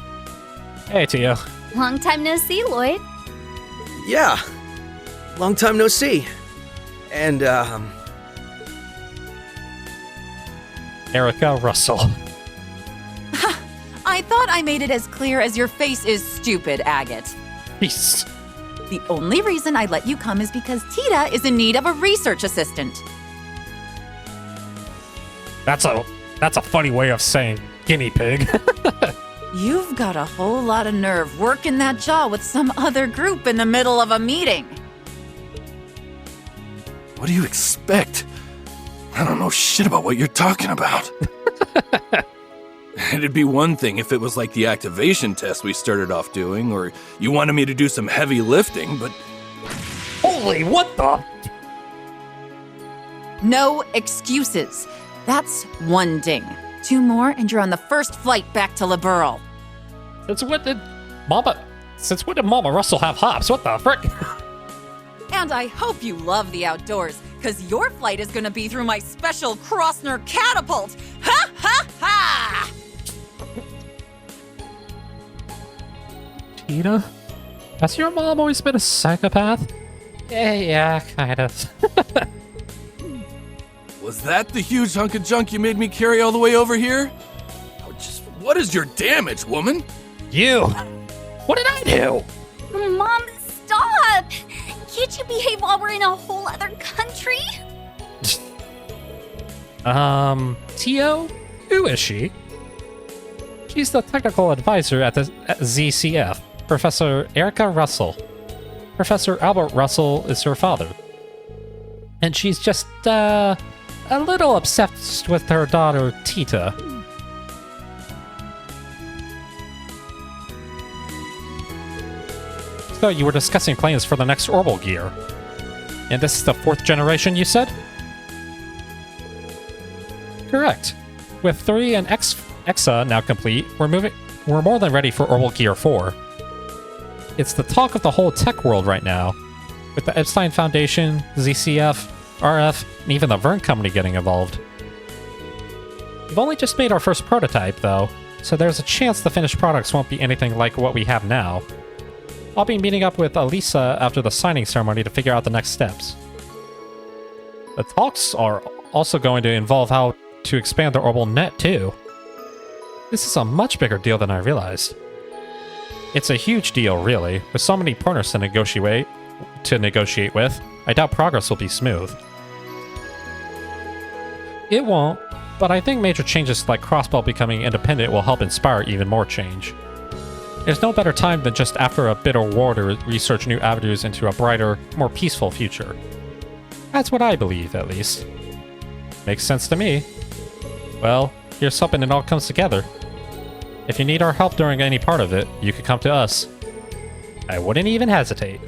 Hey, Tia. Long time no see, Lloyd. Yeah. Long time no see. And, Erica Russell. I thought I made it as clear as your face is stupid, Agate. Peace. The only reason I let you come is because Tita is in need of a research assistant. That's a funny way of saying guinea pig. You've got a whole lot of nerve working that jaw with some other group in the middle of a meeting. What do you expect? I don't know shit about what you're talking about. It'd be one thing if it was like the activation test we started off doing, or you wanted me to do some heavy lifting, but... Holy, what the? No excuses. That's one ding. 2 more and you're on the first flight back to Liberal. Since when did Mama Russell have hops? What the frick? And I hope you love the outdoors, because your flight is going to be through my special Crossner catapult. Ha ha ha! Tita? Has your mom always been a psychopath? Yeah, kind of. Was that the huge hunk of junk you made me carry all the way over here? What is your damage, woman? You! What did I do? Mom, stop! Can't you behave while we're in a whole other country? Tio? Who is she? She's the technical advisor at the ZCF, Professor Erica Russell. Professor Albert Russell is her father. And she's just, a little obsessed with her daughter, Tita. So you were discussing plans for the next orbital gear. And this is the 4th generation, you said? Correct. With 3 and Exa now complete, we're more than ready for orbital gear 4. It's the talk of the whole tech world right now, with the Epstein Foundation, ZCF, RF, and even the Vern Company getting involved. We've only just made our first prototype, though, so there's a chance the finished products won't be anything like what we have now. I'll be meeting up with Elisa after the signing ceremony to figure out the next steps. The talks are also going to involve how to expand the orbital net too. This is a much bigger deal than I realized. It's a huge deal, really, with so many partners to negotiate with. I doubt progress will be smooth. It won't, but I think major changes like Crossbell becoming independent will help inspire even more change. There's no better time than just after a bitter war to research new avenues into a brighter, more peaceful future. That's what I believe, at least. Makes sense to me. Well, here's hoping it all comes together. If you need our help during any part of it, you could come to us. I wouldn't even hesitate.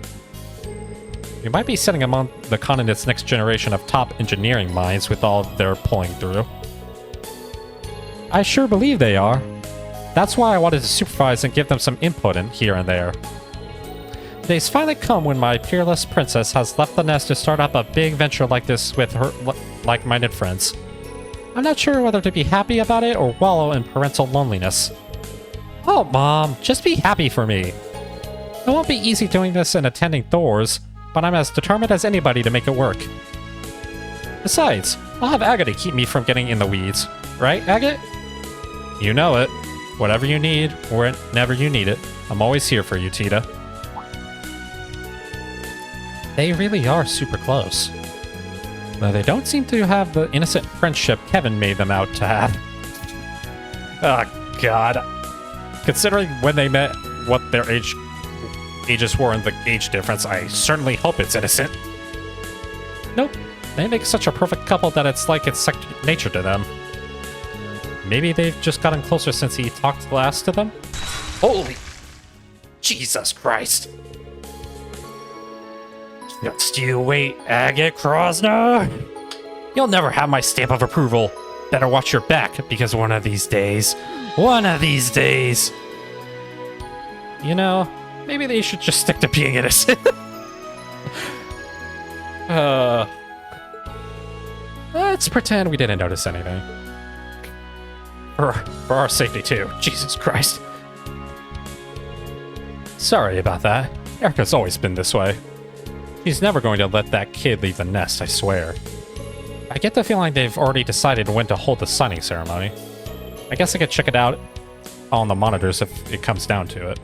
We might be sitting among the continent's next generation of top engineering minds with all they're pulling through. I sure believe they are. That's why I wanted to supervise and give them some input in here and there. The day's finally come when my peerless princess has left the nest to start up a big venture like this with her like-minded friends. I'm not sure whether to be happy about it or wallow in parental loneliness. Oh, Mom, just be happy for me. It won't be easy doing this and attending Thor's, but I'm as determined as anybody to make it work. Besides, I'll have Agate to keep me from getting in the weeds. Right, Agate? You know it. Whatever you need, whenever you need it, I'm always here for you, Tita. They really are super close. Though they don't seem to have the innocent friendship Kevin made them out to have. Oh, God. Considering when they met, what their ages were and the age difference, I certainly hope it's innocent. Nope. They make such a perfect couple that it's like it's second nature to them. Maybe they've just gotten closer since he talked last to them? Holy... Jesus Christ. Just you wait, Agate Krosner. You'll never have my stamp of approval. Better watch your back, because one of these days... You know, maybe they should just stick to being innocent. Let's pretend we didn't notice anything. For our safety, too. Jesus Christ. Sorry about that. Erica's always been this way. She's never going to let that kid leave the nest, I swear. I get the feeling they've already decided when to hold the signing ceremony. I guess I could check it out on the monitors if it comes down to it.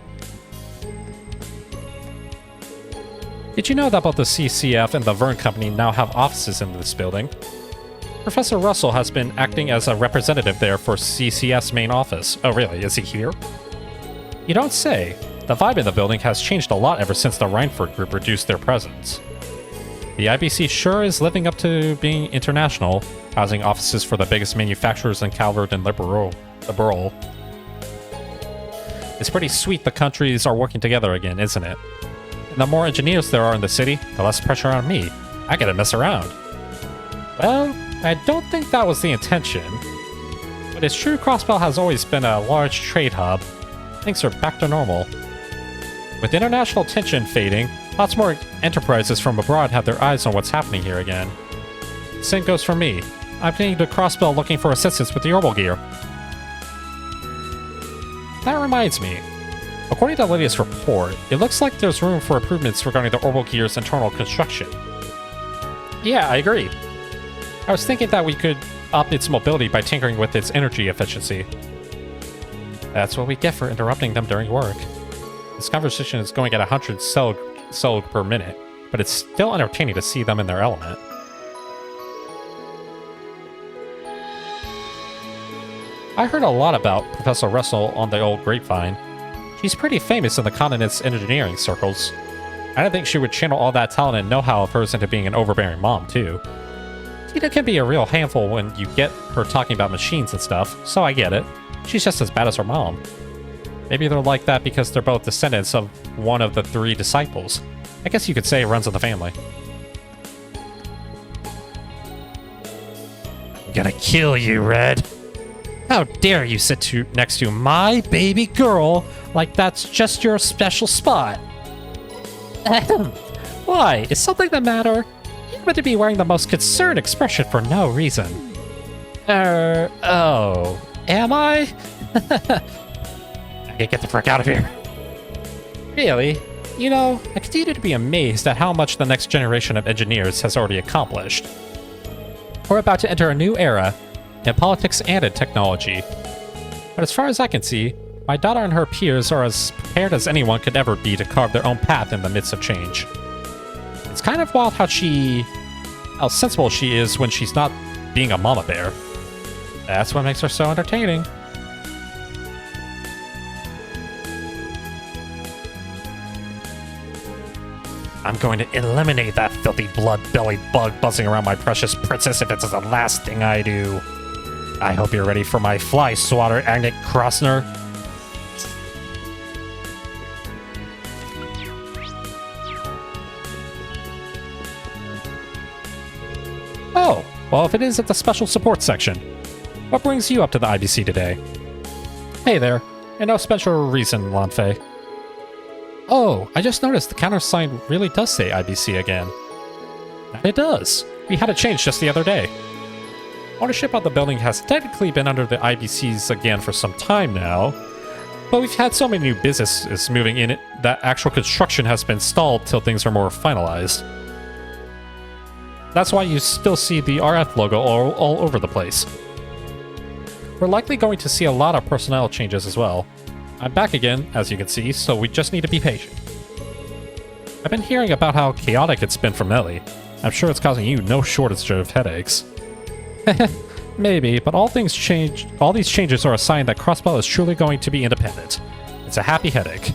Did you know that both the CCF and the Vern Company now have offices in this building? Professor Russell has been acting as a representative there for CCF's main office. Oh really, is he here? You don't say. The vibe in the building has changed a lot ever since the Reinford group reduced their presence. The IBC sure is living up to being international, housing offices for the biggest manufacturers in Calvert and Liberal. It's pretty sweet the countries are working together again, isn't it? And the more engineers there are in the city, the less pressure on me. I get to mess around. Well, I don't think that was the intention. But it's true Crossbell has always been a large trade hub. Things are back to normal. With international tension fading, lots more enterprises from abroad have their eyes on what's happening here again. Same goes for me. I'm heading to Crossbell looking for assistance with the orbital gear. That reminds me. According to the latest report, it looks like there's room for improvements regarding the orbital gear's internal construction. Yeah, I agree. I was thinking that we could up its mobility by tinkering with its energy efficiency. That's what we get for interrupting them during work. This conversation is going at 100 cell per minute, but it's still entertaining to see them in their element. I heard a lot about Professor Russell on the old grapevine. She's pretty famous in the continent's engineering circles. I don't think she would channel all that talent and know-how of hers into being an overbearing mom, too. Tita can be a real handful when you get her talking about machines and stuff, so I get it. She's just as bad as her mom. Maybe they're like that because they're both descendants of one of the 3 disciples. I guess you could say it runs in the family. I'm gonna kill you, Red. How dare you sit next to my baby girl like that's just your special spot? Why? Is something the matter? You happen to be wearing the most concerned expression for no reason. Oh, am I? I can't get the frick out of here. Really? You know, I continue to be amazed at how much the next generation of engineers has already accomplished. We're about to enter a new era in politics and in technology. But as far as I can see, my daughter and her peers are as prepared as anyone could ever be to carve their own path in the midst of change. It's kind of wild how sensible she is when she's not being a mama bear. That's what makes her so entertaining. I'm going to eliminate that filthy blood-bellied bug buzzing around my precious princess if it's the last thing I do. I hope you're ready for my fly swatter, Agnek Krosner. Oh, well, if it is at the special support section. What brings you up to the IBC today? Hey there, and no special reason, Lanfei. Oh, I just noticed the countersign really does say IBC again. It does. We had it changed just the other day. Ownership of the building has technically been under the IBCs again for some time now, but we've had so many new businesses moving in that actual construction has been stalled till things are more finalized. That's why you still see the RF logo all over the place. We're likely going to see a lot of personnel changes as well. I'm back again, as you can see, so we just need to be patient. I've been hearing about how chaotic it's been for Melly. I'm sure it's causing you no shortage of headaches. Maybe, but all these changes are a sign that Crossbell is truly going to be independent. It's a happy headache.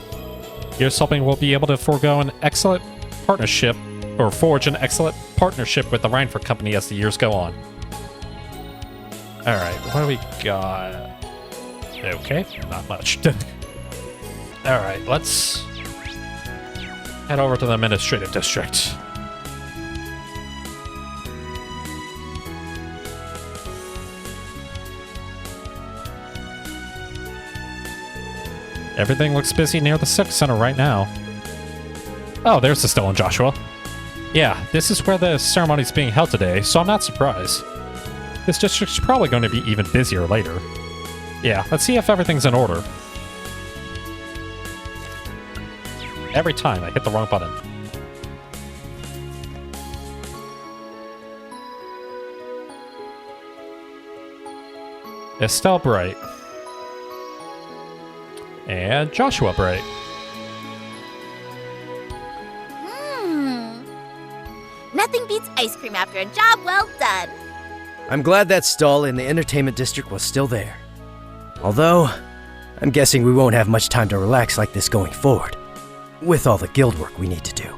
Here's hoping we'll be able to forge an excellent partnership with the Reinford Company as the years go on. Alright, what do we got? Okay, not much. Alright, let's head over to the administrative district. Everything looks busy near the Civic Center right now. Oh, there's the stolen Joshua. Yeah, this is where the ceremony's being held today, so I'm not surprised. This district's probably going to be even busier later. Yeah, let's see if everything's in order. Every time I hit the wrong button. Estelle Bright. And Joshua Bright. Nothing beats ice cream after a job well done. I'm glad that stall in the entertainment district was still there. Although, I'm guessing we won't have much time to relax like this going forward, with all the guild work we need to do.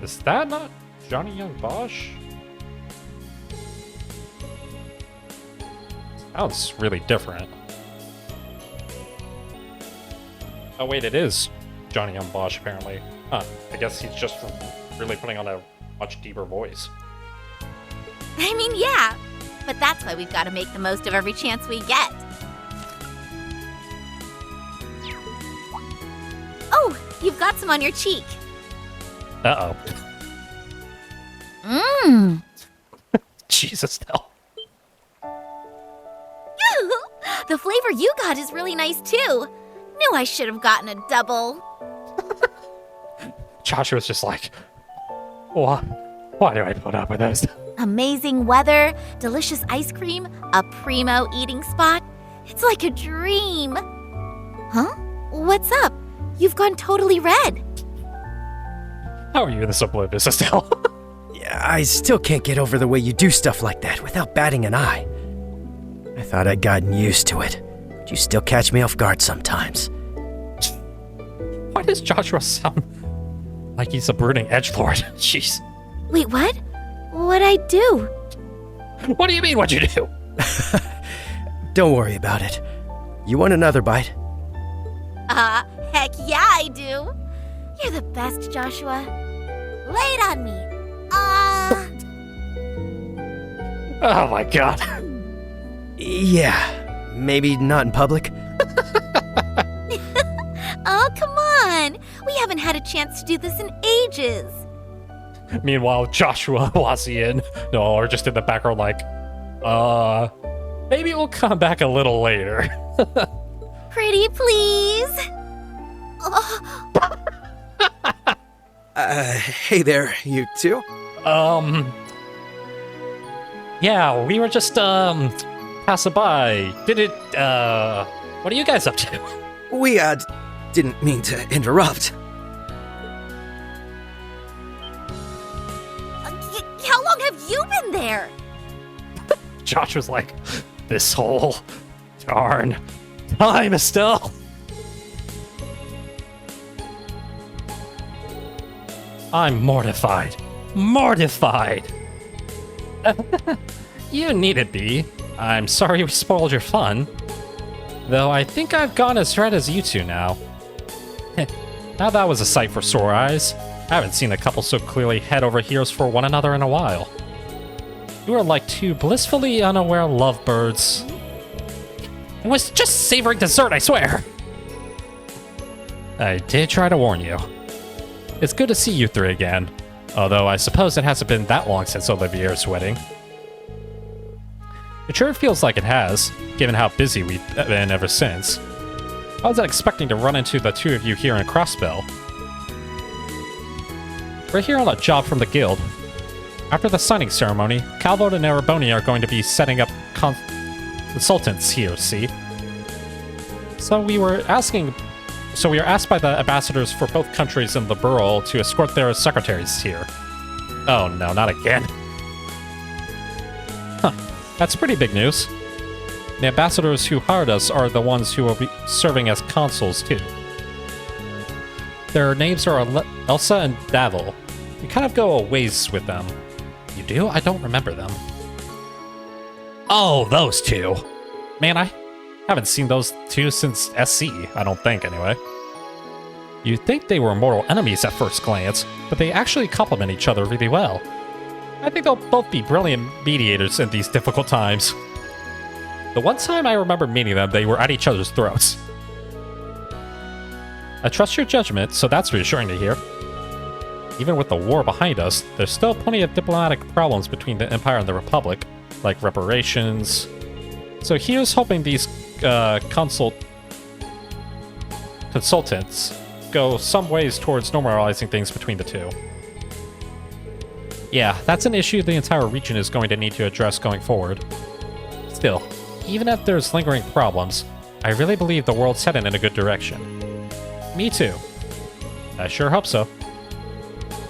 Is that not Johnny Young Bosch? Sounds really different. Oh wait, it is Johnny Young Bosch apparently. Huh, I guess he's just really putting on a much deeper voice. I mean, yeah, but that's why we've got to make the most of every chance we get. Oh, you've got some on your cheek. Uh-oh. Mmm. Jesus, Estelle. The flavor you got is really nice, too. Knew I should have gotten a double. Joshua's just like, why do I put up with this? Amazing weather, delicious ice cream, a primo eating spot. It's like a dream. Huh? What's up? You've gone totally red. How are you this oblivious, Estelle? Yeah, I still can't get over the way you do stuff like that without batting an eye. I thought I'd gotten used to it, but you still catch me off guard sometimes. Why does Joshua sound like he's a brooding edgelord? Jeez. Wait, what? What'd I do? What do you mean, what'd you do? Don't worry about it. You want another bite? Heck yeah, I do. You're the best, Joshua. Lay it on me. Oh my god. Yeah, maybe not in public. Oh, come on. We haven't had a chance to do this in ages. Meanwhile, Joshua, Wazzy, and Noel are just in the background like, Maybe we'll come back a little later. Pretty please. Hey there, you two. Yeah, we were just, passing by. What are you guys up to? We, didn't mean to interrupt. How long have you been there? Josh was like, this whole darn time, Estelle. I'm mortified. Mortified. You needn't be. I'm sorry we spoiled your fun. Though I think I've gone as red as you two now. Now that was a sight for sore eyes. I haven't seen a couple so clearly head over heels for one another in a while. You are like two blissfully unaware lovebirds. It was just savoring dessert, I swear! I did try to warn you. It's good to see you three again, although I suppose it hasn't been that long since Olivier's wedding. It sure feels like it has, given how busy we've been ever since. I wasn't expecting to run into the two of you here in Crossbell. We're here on a job from the guild. After the signing ceremony, Calvo and Ereboni are going to be setting up consultants here, see? So we were asked by the ambassadors for both countries in the borough to escort their secretaries here. Oh no, not again. Huh, that's pretty big news. The ambassadors who hired us are the ones who will be serving as consuls too. Their names are Elsa and Davil. We kind of go a ways with them. You do? I don't remember them. Oh, those two. Man, I haven't seen those two since SC, I don't think, anyway. You'd think they were mortal enemies at first glance, but they actually complement each other really well. I think they'll both be brilliant mediators in these difficult times. The one time I remember meeting them, they were at each other's throats. I trust your judgment, so that's reassuring to hear. Even with the war behind us, there's still plenty of diplomatic problems between the Empire and the Republic, like reparations. So here's hoping these consultants go some ways towards normalizing things between the two. Yeah, that's an issue the entire region is going to need to address going forward. Still, even if there's lingering problems, I really believe the world's headed in a good direction. Me too. I sure hope so.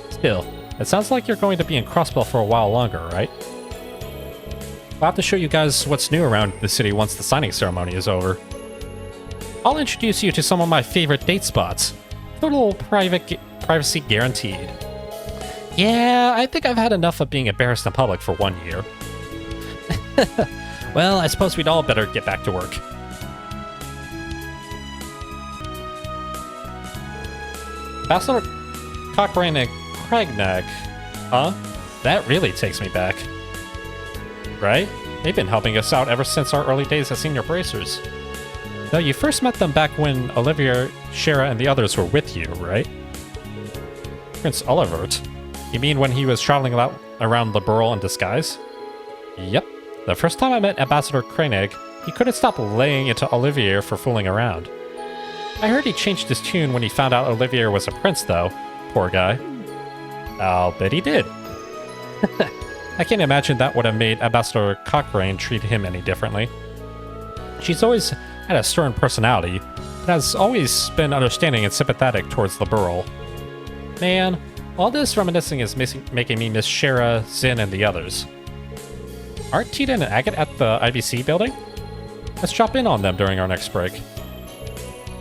Still, it sounds like you're going to be in Crossbell for a while longer, right? I'll have to show you guys what's new around the city once the signing ceremony is over. I'll introduce you to some of my favorite date spots. Total privacy guaranteed. Yeah, I think I've had enough of being embarrassed in public for 1 year. Well, I suppose we'd all better get back to work. Ambassador Cochrane and Craignag. Huh? That really takes me back. Right? They've been helping us out ever since our early days as senior bracers. Though you first met them back when Olivier, Shara, and the others were with you, right? Prince Olivert? You mean when he was traveling around the borough in disguise? Yep. The first time I met Ambassador Craignag, he couldn't stop laying into Olivier for fooling around. I heard he changed his tune when he found out Olivier was a prince, though. Poor guy. I'll bet he did. I can't imagine that would have made Ambassador Cochrane treat him any differently. She's always had a stern personality, but has always been understanding and sympathetic towards the borough. Man, all this reminiscing is making me miss Shara, Zin, and the others. Aren't Tita and Agate at the IBC building? Let's drop in on them during our next break.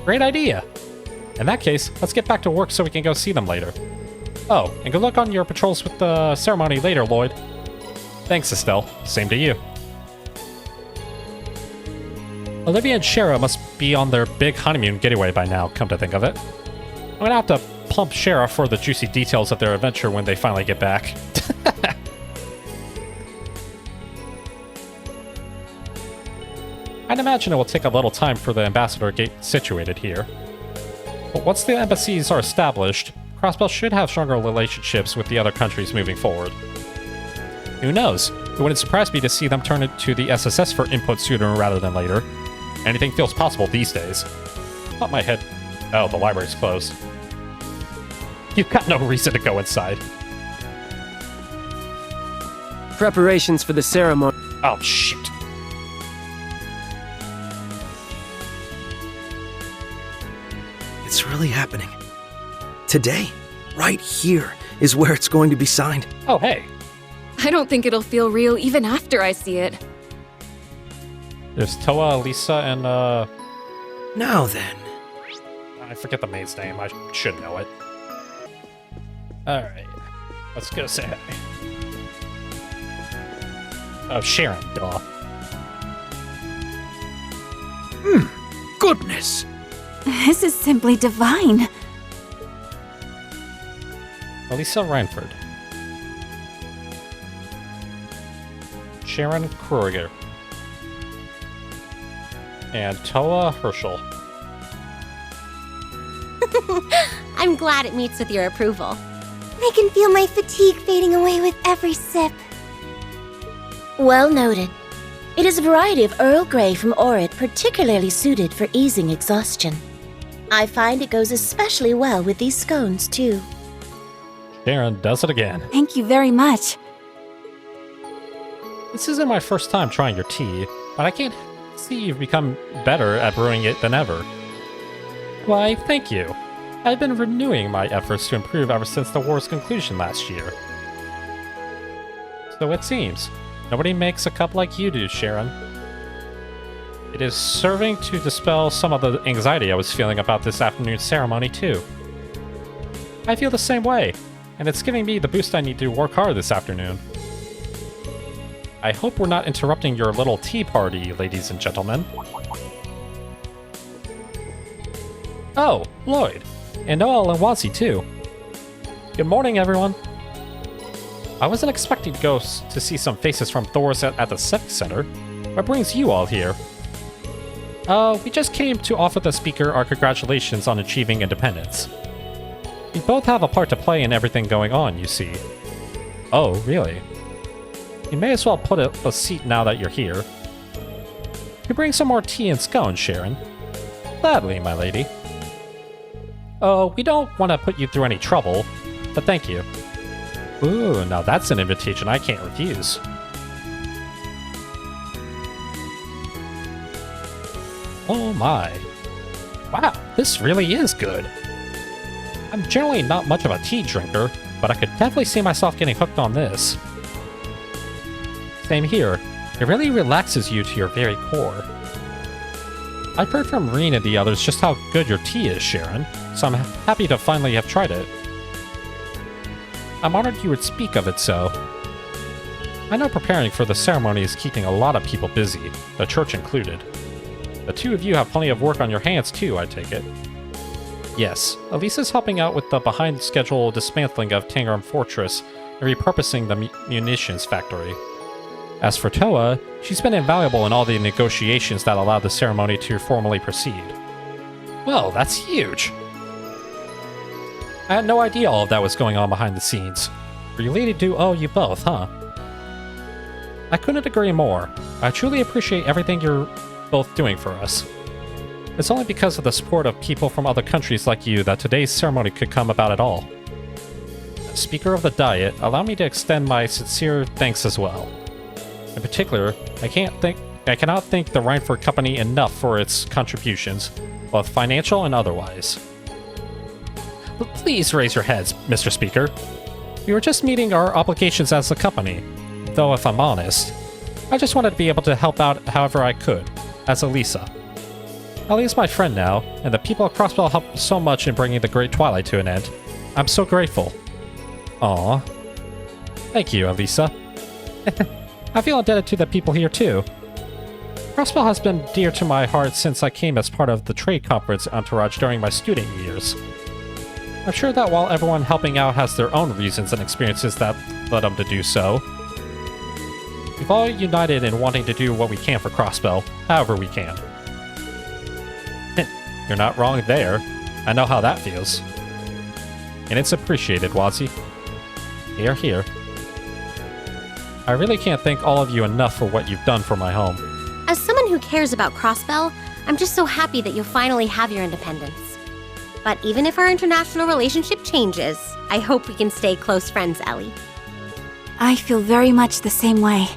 Great idea! In that case, let's get back to work so we can go see them later. Oh, and good luck on your patrols with the ceremony later, Lloyd. Thanks, Estelle. Same to you. Olivia and Shara must be on their big honeymoon getaway by now, come to think of it. I'm gonna have to pump Shara for the juicy details of their adventure when they finally get back. I'd imagine it will take a little time for the ambassador gate situated here. But once the embassies are established, Crossbell should have stronger relationships with the other countries moving forward. Who knows? It wouldn't surprise me to see them turn it to the SSS for input sooner rather than later. Anything feels possible these days. Thought my head... Oh, the library's closed. You've got no reason to go inside. Preparations for the ceremony. Oh, shit. It's really happening. Today, right here, is where it's going to be signed. Oh, hey. I don't think it'll feel real even after I see it. There's Toa, Lisa, and, Now then. I forget the maid's name. I should know it. Alright. Let's go say hi. Oh, Sharon, duh. Goodness! This is simply divine. Elisa Reinford. Sharon Kruger. And Toa Herschel. I'm glad it meets with your approval. I can feel my fatigue fading away with every sip. Well noted. It is a variety of Earl Grey from Orid particularly suited for easing exhaustion. I find it goes especially well with these scones, too. Sharon does it again. Thank you very much. This isn't my first time trying your tea, but I can't see you've become better at brewing it than ever. Why, thank you. I've been renewing my efforts to improve ever since the war's conclusion last year. So it seems. Nobody makes a cup like you do, Sharon. It is serving to dispel some of the anxiety I was feeling about this afternoon's ceremony, too. I feel the same way, and it's giving me the boost I need to work hard this afternoon. I hope we're not interrupting your little tea party, ladies and gentlemen. Oh, Lloyd. And Noel and Wazi, too. Good morning, everyone. I wasn't expecting to go to see some faces from Thor's at the Civic Center. What brings you all here? We just came to offer the speaker our congratulations on achieving independence. We both have a part to play in everything going on, you see. Oh, really? You may as well put a seat now that you're here. You bring some more tea and scones, Sharon. Gladly, my lady. Oh, we don't want to put you through any trouble, but thank you. Ooh, now that's an invitation I can't refuse. Oh my. Wow, this really is good. I'm generally not much of a tea drinker, but I could definitely see myself getting hooked on this. Same here. It really relaxes you to your very core. I've heard from Reen and the others just how good your tea is, Sharon, so I'm happy to finally have tried it. I'm honored you would speak of it so. I know preparing for the ceremony is keeping a lot of people busy, the church included. The two of you have plenty of work on your hands too, I take it. Yes, Elisa's helping out with the behind-schedule dismantling of Tangram Fortress and repurposing the munitions factory. As for Toa, she's been invaluable in all the negotiations that allowed the ceremony to formally proceed. Well, that's huge! I had no idea all of that was going on behind the scenes. We really do owe you both, huh? I couldn't agree more. I truly appreciate everything you're both doing for us. It's only because of the support of people from other countries like you that today's ceremony could come about at all. As Speaker of the Diet, allow me to extend my sincere thanks as well. In particular, I cannot thank the Reinford Company enough for its contributions, both financial and otherwise. But please raise your heads, Mr. Speaker. We were just meeting our obligations as a company, though if I'm honest, I just wanted to be able to help out however I could, as Elisa. Ellie's my friend now, and the people of Crossbell helped so much in bringing the Great Twilight to an end. I'm so grateful. Aww. Thank you, Elisa. I feel indebted to the people here too. Crossbell has been dear to my heart since I came as part of the trade conference entourage during my student years. I'm sure that while everyone helping out has their own reasons and experiences that led them to do so, we've all united in wanting to do what we can for Crossbell, however we can. You're not wrong there. I know how that feels. And it's appreciated, Wazi. Here, here. I really can't thank all of you enough for what you've done for my home. As someone who cares about Crossbell, I'm just so happy that you'll finally have your independence. But even if our international relationship changes, I hope we can stay close friends, Ellie. I feel very much the same way.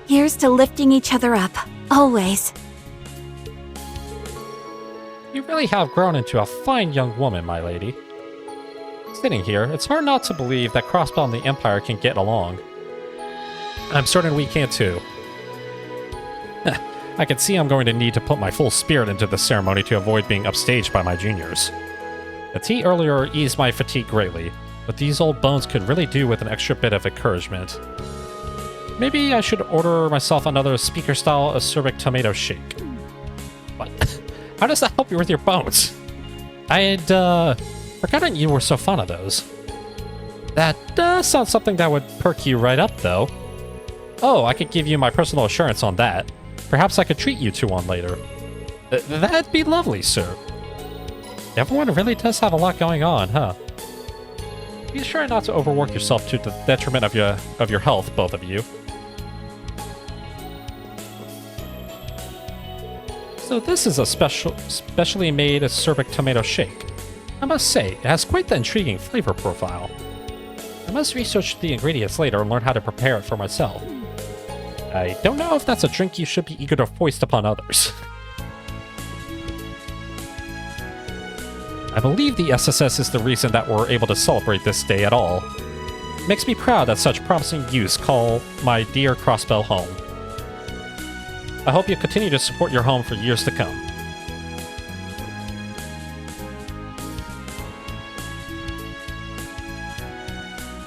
Here's to lifting each other up, always. You really have grown into a fine young woman, my lady. Sitting here, it's hard not to believe that Crossbell and the Empire can get along. I'm certain we can too. I can see I'm going to need to put my full spirit into the ceremony to avoid being upstaged by my juniors. The tea earlier eased my fatigue greatly, but these old bones could really do with an extra bit of encouragement. Maybe I should order myself another speaker-style acerbic tomato shake. What? How does that help you with your bones? I had, forgotten you were so fond of those. That does sound something that would perk you right up, though. Oh, I could give you my personal assurance on that. Perhaps I could treat you to one later. That'd be lovely, sir. Everyone really does have a lot going on, huh? Be sure not to overwork yourself to the detriment of your health, both of you. So this is a specially made acerbic tomato shake. I must say, it has quite the intriguing flavor profile. I must research the ingredients later and learn how to prepare it for myself. I don't know if that's a drink you should be eager to foist upon others. I believe the SSS is the reason that we're able to celebrate this day at all. It makes me proud that such promising youths call my dear Crossbell home. I hope you continue to support your home for years to come.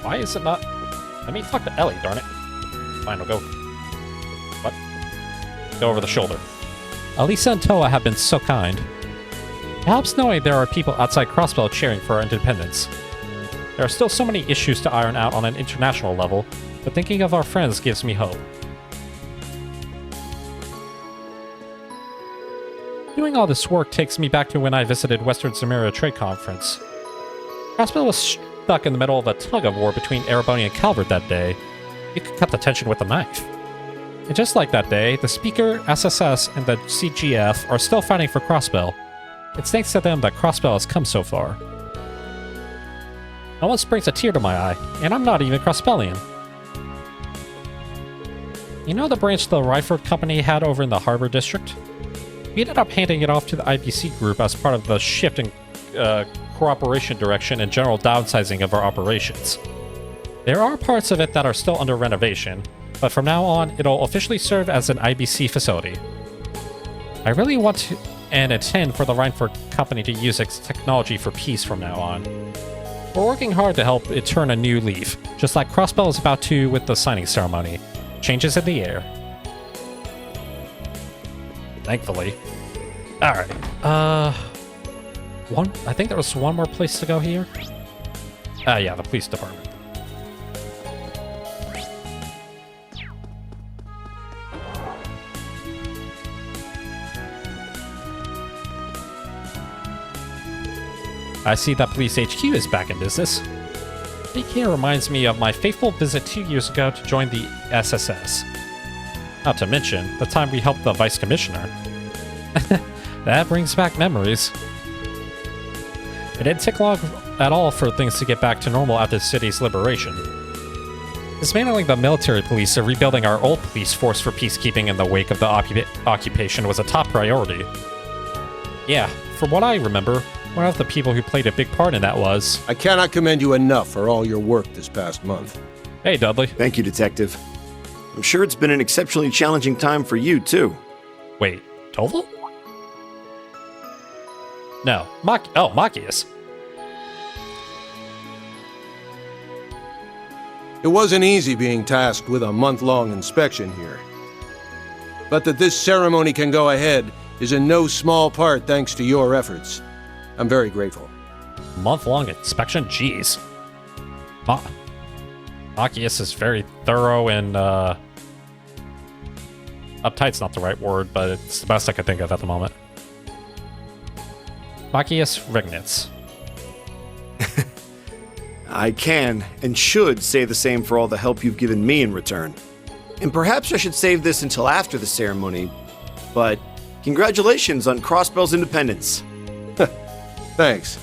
Why is it not... Let me talk to Ellie, darn it. Fine, we'll go... What? Go over the shoulder. Alisa and Toa have been so kind. It helps knowing there are people outside Crossbell cheering for our independence. There are still so many issues to iron out on an international level, but thinking of our friends gives me hope. Doing all this work takes me back to when I visited Western Zemira Trade Conference. Crossbell was stuck in the middle of a tug-of-war between Ereboni and Calvert that day. You could cut the tension with a knife. And just like that day, the Speaker, SSS, and the CGF are still fighting for Crossbell. It's thanks to them that Crossbell has come so far. Almost brings a tear to my eye, and I'm not even Crossbellian. You know the branch the Ryford Company had over in the Harbor District? We ended up handing it off to the IBC group as part of the shift in cooperation direction and general downsizing of our operations. There are parts of it that are still under renovation, but from now on, it'll officially serve as an IBC facility. I really want to and intend for the Rhineford Company to use its technology for peace from now on. We're working hard to help it turn a new leaf, just like Crossbell is about to with the signing ceremony. Changes in the air. Thankfully. Alright, I think there was one more place to go here. Yeah, the police department. I see that Police HQ is back in business. Speaking reminds me of my faithful visit 2 years ago to join the SSS. Not to mention, the time we helped the Vice Commissioner. That brings back memories. It didn't take long at all for things to get back to normal after the city's liberation. Dismantling the military police and rebuilding our old police force for peacekeeping in the wake of the occupation was a top priority. Yeah, from what I remember, one of the people who played a big part in that was... I cannot commend you enough for all your work this past month. Hey, Dudley. Thank you, Detective. I'm sure it's been an exceptionally challenging time for you, too. Wait, Toval? No, Machias. It wasn't easy being tasked with a month-long inspection here. But that this ceremony can go ahead is in no small part thanks to your efforts. I'm very grateful. Month-long inspection? Jeez. Machias is very thorough and, uptight's not the right word, but it's the best I can think of at the moment. Machias Regnitz. I can and should say the same for all the help you've given me in return. And perhaps I should save this until after the ceremony, but congratulations on Crossbell's independence. Thanks.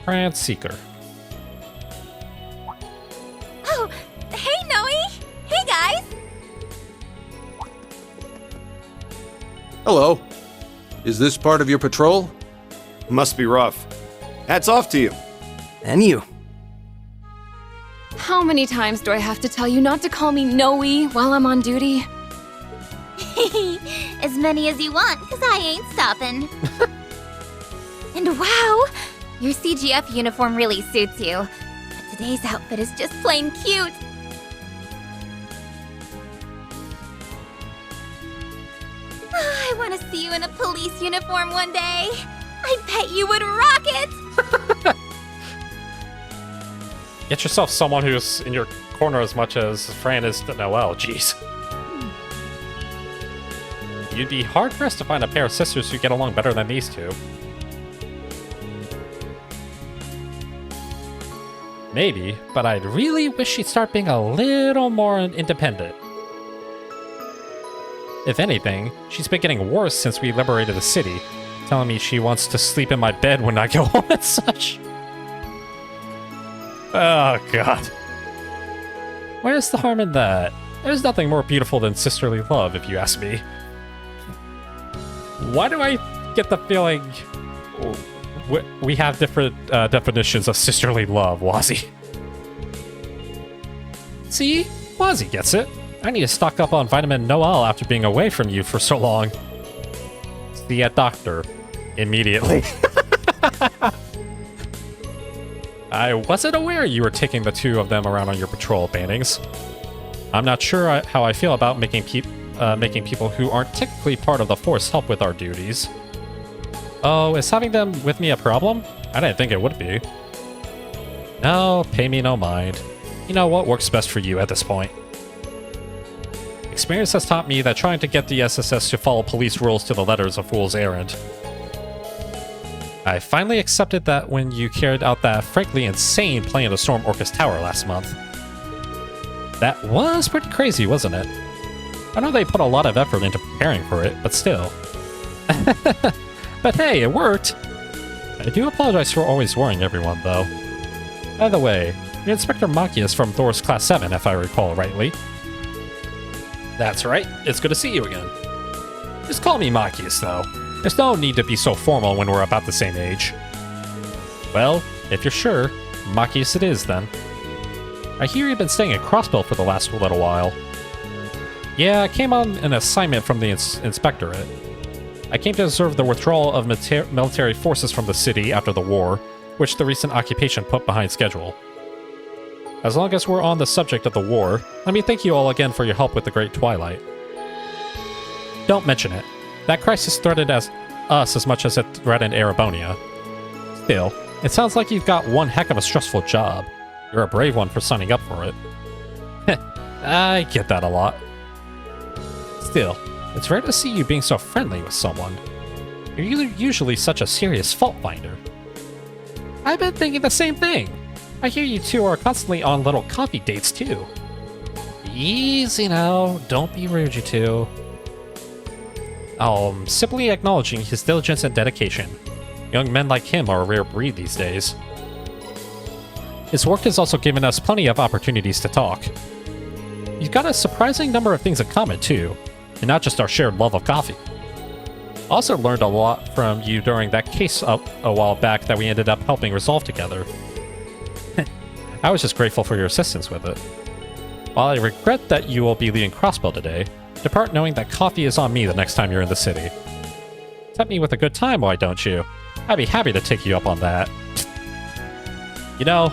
France Seeker. Oh, hey, Noe! Hey, guys! Hello. Is this part of your patrol? Must be rough. Hats off to you. And you. How many times do I have to tell you not to call me Noe while I'm on duty? As many as you want, because I ain't stopping. And wow, your CGF uniform really suits you. But today's outfit is just plain cute. I want to see you in a police uniform one day. I bet you would rock it! Get yourself someone who's in your corner as much as Fran is to Noelle, jeez. You'd be hard-pressed to find a pair of sisters who get along better than these two. Maybe, but I'd really wish she'd start being a little more independent. If anything, she's been getting worse since we liberated the city, telling me she wants to sleep in my bed when I go home and such. Oh, God. Where's the harm in that? There's nothing more beautiful than sisterly love, if you ask me. Why do I get the feeling we have different definitions of sisterly love, Wazzy? See? Wazzy gets it. I need to stock up on vitamin Noelle after being away from you for so long. See a doctor. Immediately. I wasn't aware you were taking the two of them around on your patrol, Bannings. I'm not sure how I feel about making people who aren't technically part of the Force help with our duties. Oh, is having them with me a problem? I didn't think it would be. No, pay me no mind. You know what works best for you at this point. Experience has taught me that trying to get the SSS to follow police rules to the letter is a fool's errand. I finally accepted that when you carried out that frankly insane plan to storm Orcus Tower last month. That was pretty crazy, wasn't it? I know they put a lot of effort into preparing for it, but still. But hey, it worked! I do apologize for always worrying everyone, though. By the way, you're Inspector Machias from Thor's Class 7, if I recall rightly. That's right, it's good to see you again. Just call me Machias, though. There's no need to be so formal when we're about the same age. Well, if you're sure, Machias it is, then. I hear you've been staying at Crossbell for the last little while. Yeah, I came on an assignment from the Inspectorate. I came to observe the withdrawal of military forces from the city after the war, which the recent occupation put behind schedule. As long as we're on the subject of the war, let me thank you all again for your help with the Great Twilight. Don't mention it. That crisis threatened us as much as it threatened Erebonia. Still, it sounds like you've got one heck of a stressful job. You're a brave one for signing up for it. I get that a lot. Still, it's rare to see you being so friendly with someone. You're usually such a serious fault finder. I've been thinking the same thing. I hear you two are constantly on little coffee dates too. Easy now, don't be rude, you two. Simply acknowledging his diligence and dedication. Young men like him are a rare breed these days. His work has also given us plenty of opportunities to talk. You've got a surprising number of things in common too, and not just our shared love of coffee. Also learned a lot from you during that case a while back that we ended up helping resolve together. I was just grateful for your assistance with it. While I regret that you will be leaving Crossbell today, depart knowing that coffee is on me the next time you're in the city. Tempt me with a good time, why don't you? I'd be happy to take you up on that. You know,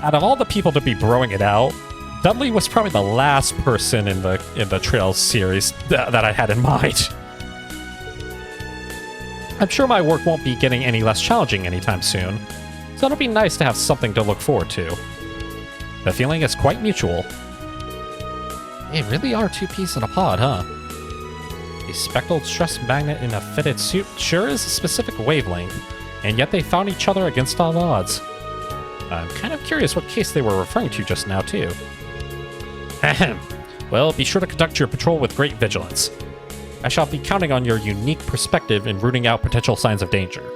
out of all the people to be broing it out, Dudley was probably the last person in the Trails series that I had in mind. I'm sure my work won't be getting any less challenging anytime soon, so it'll be nice to have something to look forward to. The feeling is quite mutual. They really are two peas in a pod, huh? A speckled stress magnet in a fitted suit sure is a specific wavelength, and yet they found each other against all odds. I'm kind of curious what case they were referring to just now, too. Ahem. Well, be sure to conduct your patrol with great vigilance. I shall be counting on your unique perspective in rooting out potential signs of danger.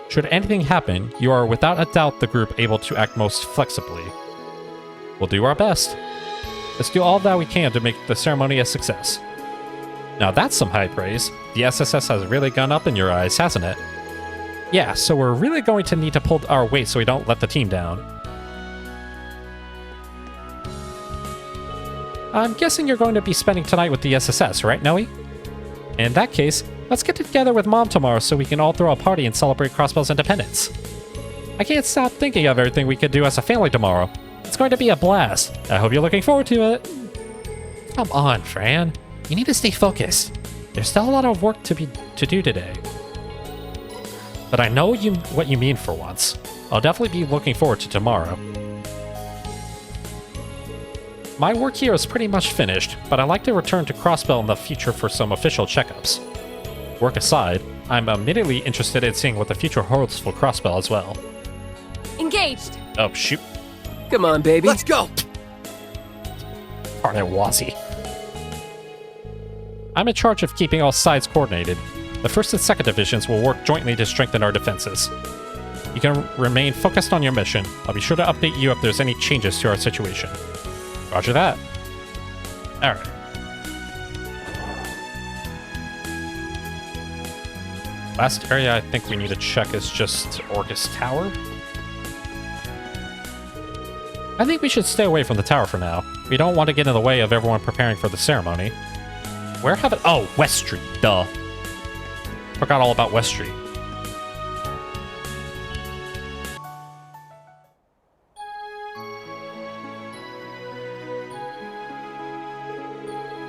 Should anything happen, you are without a doubt the group able to act most flexibly. We'll do our best. Let's do all that we can to make the ceremony a success. Now that's some high praise. The SSS has really gone up in your eyes, hasn't it? Yeah, so we're really going to need to pull our weight so we don't let the team down. I'm guessing you're going to be spending tonight with the SSS, right, Noe? In that case, let's get together with Mom tomorrow so we can all throw a party and celebrate Crossbell's independence. I can't stop thinking of everything we could do as a family tomorrow. It's going to be a blast. I hope you're looking forward to it. Come on, Fran. You need to stay focused. There's still a lot of work to do today. But I know what you mean for once. I'll definitely be looking forward to tomorrow. My work here is pretty much finished, but I'd like to return to Crossbell in the future for some official checkups. Work aside, I'm immediately interested in seeing what the future holds for Crossbell as well. Engaged! Oh, shoot. Come on, baby. Let's go! Darn it, Wazzy. I'm in charge of keeping all sides coordinated. The 1st and 2nd Divisions will work jointly to strengthen our defenses. You can remain focused on your mission. I'll be sure to update you if there's any changes to our situation. Roger that. Alright. Last area I think we need to check is just Orcus Tower. I think we should stay away from the tower for now. We don't want to get in the way of everyone preparing for the ceremony. Where have it? Oh, West Street, duh. Forgot all about West Street.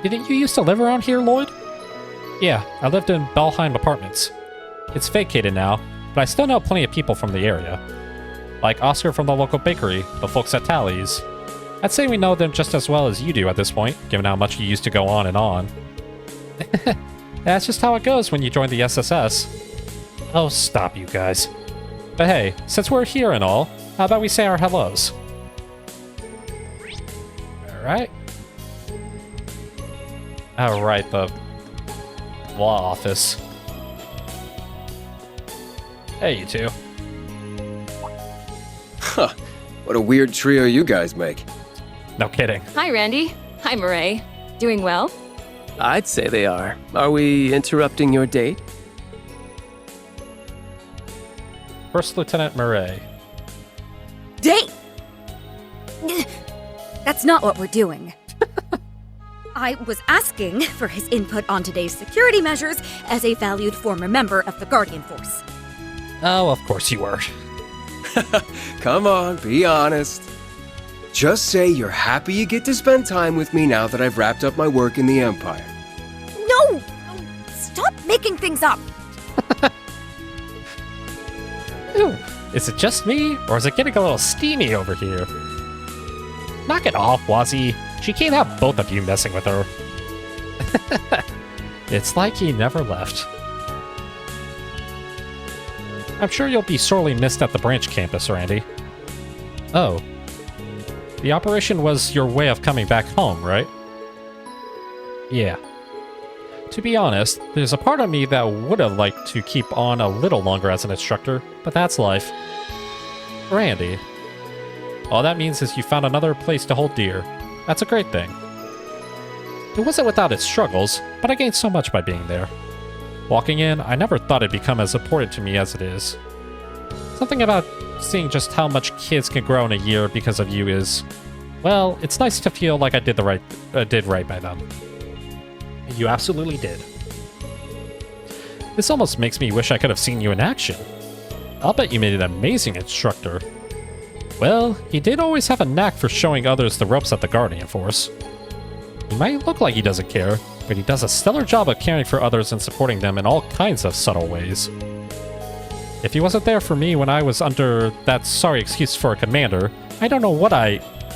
Didn't you used to live around here, Lloyd? Yeah, I lived in Belheim Apartments. It's vacated now, but I still know plenty of people from the area. Like Oscar from the local bakery, the folks at Tally's. I'd say we know them just as well as you do at this point, given how much you used to go on and on. That's just how it goes when you join the SSS. Oh, stop you guys. But hey, since we're here and all, how about we say our hellos? Alright. Alright, the law office. Hey, you two. Huh. What a weird trio you guys make. No kidding. Hi, Randy. Hi, Murray. Doing well? I'd say they are. Are we interrupting your date? First Lieutenant Murray. Date! That's not what we're doing. I was asking for his input on today's security measures as a valued former member of the Guardian Force. Oh, of course you were. Come on, be honest. Just say you're happy you get to spend time with me now that I've wrapped up my work in the Empire. No! Stop making things up! Ooh, is it just me, or is it getting a little steamy over here? Knock it off, Wazzy. She can't have both of you messing with her. It's like he never left. I'm sure you'll be sorely missed at the branch campus, Randy. Oh. The operation was your way of coming back home, right? Yeah. To be honest, there's a part of me that would have liked to keep on a little longer as an instructor, but that's life. Randy. All that means is you found another place to hold dear. That's a great thing. It wasn't without its struggles, but I gained so much by being there. Walking in, I never thought it'd become as important to me as it is. Something about seeing just how much kids can grow in a year because of you is, well, it's nice to feel like I did right by them. And you absolutely did. This almost makes me wish I could have seen you in action. I'll bet you made an amazing instructor. Well, he did always have a knack for showing others the ropes at the Guardian Force. He might look like he doesn't care, but he does a stellar job of caring for others and supporting them in all kinds of subtle ways. If he wasn't there for me when I was under that sorry excuse for a commander, I don't know what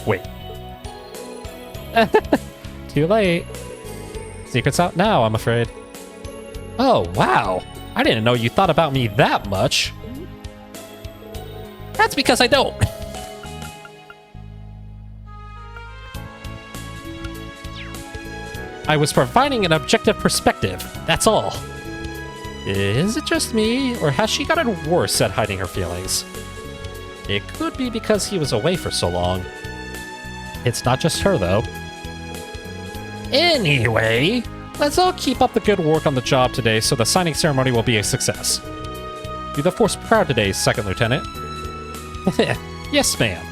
Wait. Too late. Secret's out now, I'm afraid. Oh, wow. I didn't know you thought about me that much. That's because I don't. I was providing an objective perspective, that's all. Is it just me, or has she gotten worse at hiding her feelings? It could be because he was away for so long. It's not just her, though. Anyway, let's all keep up the good work on the job today so the signing ceremony will be a success. Do the Force proud today, Second Lieutenant. Yes, ma'am.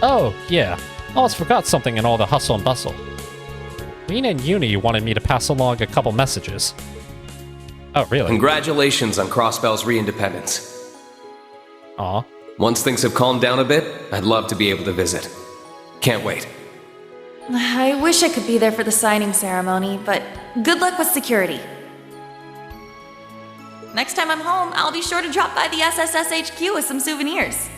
Oh, yeah. Almost forgot something in all the hustle and bustle. Reen and Uni wanted me to pass along a couple messages. Oh, really? Congratulations on Crossbell's re-independence. Aw. Once things have calmed down a bit, I'd love to be able to visit. Can't wait. I wish I could be there for the signing ceremony, but good luck with security. Next time I'm home, I'll be sure to drop by the SSS HQ with some souvenirs.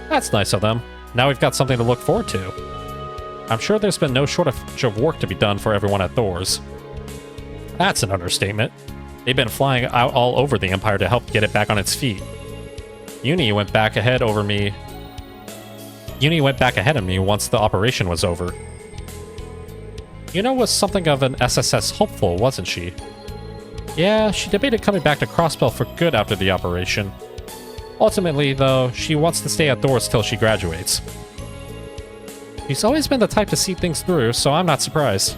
That's nice of them. Now we've got something to look forward to. I'm sure there's been no shortage of work to be done for everyone at Thor's. That's an understatement. They've been flying out all over the Empire to help get it back on its feet. Uni went back ahead of me once the operation was over. Yuna was something of an SSS hopeful, wasn't she? Yeah, she debated coming back to Crossbell for good after the operation. Ultimately, though, she wants to stay at Thor's till she graduates. She's always been the type to see things through, so I'm not surprised.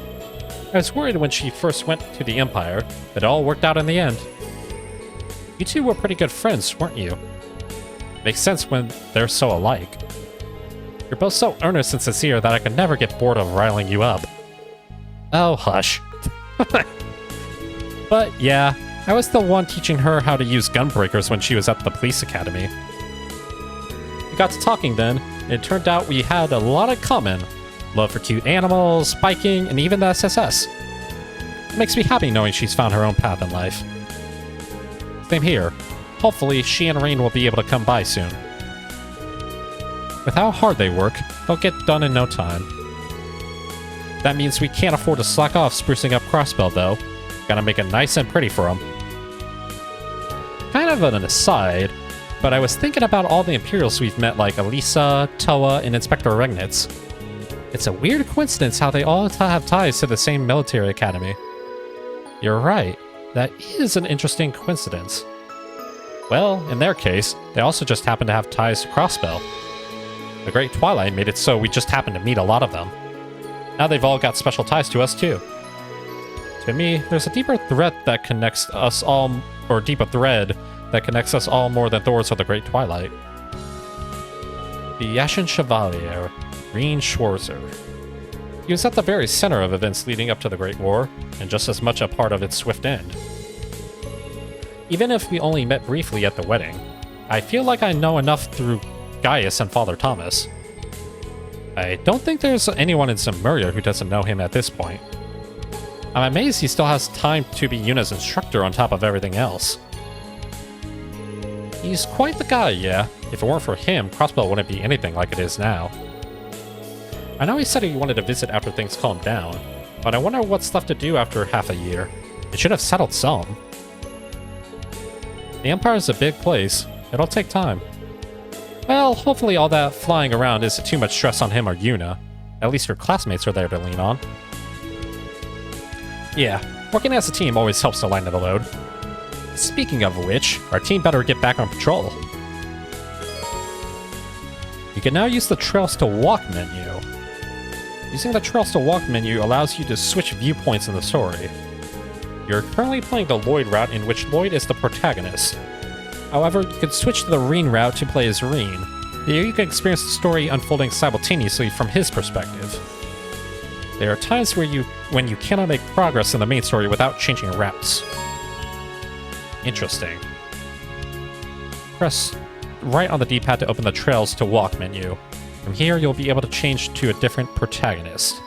I was worried when she first went to the Empire, but it all worked out in the end. You two were pretty good friends, weren't you? Makes sense when they're so alike. You're both so earnest and sincere that I could never get bored of riling you up. Oh, hush. But yeah, I was the one teaching her how to use gunbreakers when she was at the police academy. We got to talking then, and it turned out we had a lot in common. Love for cute animals, biking, and even the SSS. It makes me happy knowing she's found her own path in life. Same here. Hopefully, she and Rain will be able to come by soon. With how hard they work, they'll get done in no time. That means we can't afford to slack off sprucing up Crossbell, though. Gotta make it nice and pretty for them. Kind of an aside, but I was thinking about all the Imperials we've met like Elisa, Toa, and Inspector Regnitz. It's a weird coincidence how they all have ties to the same military academy. You're right, that is an interesting coincidence. Well, in their case, they also just happen to have ties to Crossbell. The Great Twilight made it so we just happened to meet a lot of them. Now they've all got special ties to us too. To me, there's a deeper thread that connects us all more than Thor's or the Great Twilight. The Ashen Chevalier, Reen Schwarzer. He was at the very center of events leading up to the Great War, and just as much a part of its swift end. Even if we only met briefly at the wedding, I feel like I know enough through Gaius and Father Thomas. I don't think there's anyone in Zemuria who doesn't know him at this point. I'm amazed he still has time to be Yuna's instructor on top of everything else. He's quite the guy, yeah. If it weren't for him, Crossbell wouldn't be anything like it is now. I know he said he wanted to visit after things calmed down, but I wonder what's left to do after half a year. It should have settled some. The Empire's a big place. It'll take time. Well, hopefully all that flying around isn't too much stress on him or Yuna. At least her classmates are there to lean on. Yeah, working as a team always helps to lighten the load. Speaking of which, our team better get back on patrol. You can now use the Trails to Walk menu. Using the Trails to Walk menu allows you to switch viewpoints in the story. You're currently playing the Lloyd route in which Lloyd is the protagonist. However, you can switch to the Reen route to play as Reen. Here you can experience the story unfolding simultaneously from his perspective. There are times when you cannot make progress in the main story without changing routes. Interesting. Press right on the D-pad to open the Trails to Walk menu. From here, you'll be able to change to a different protagonist.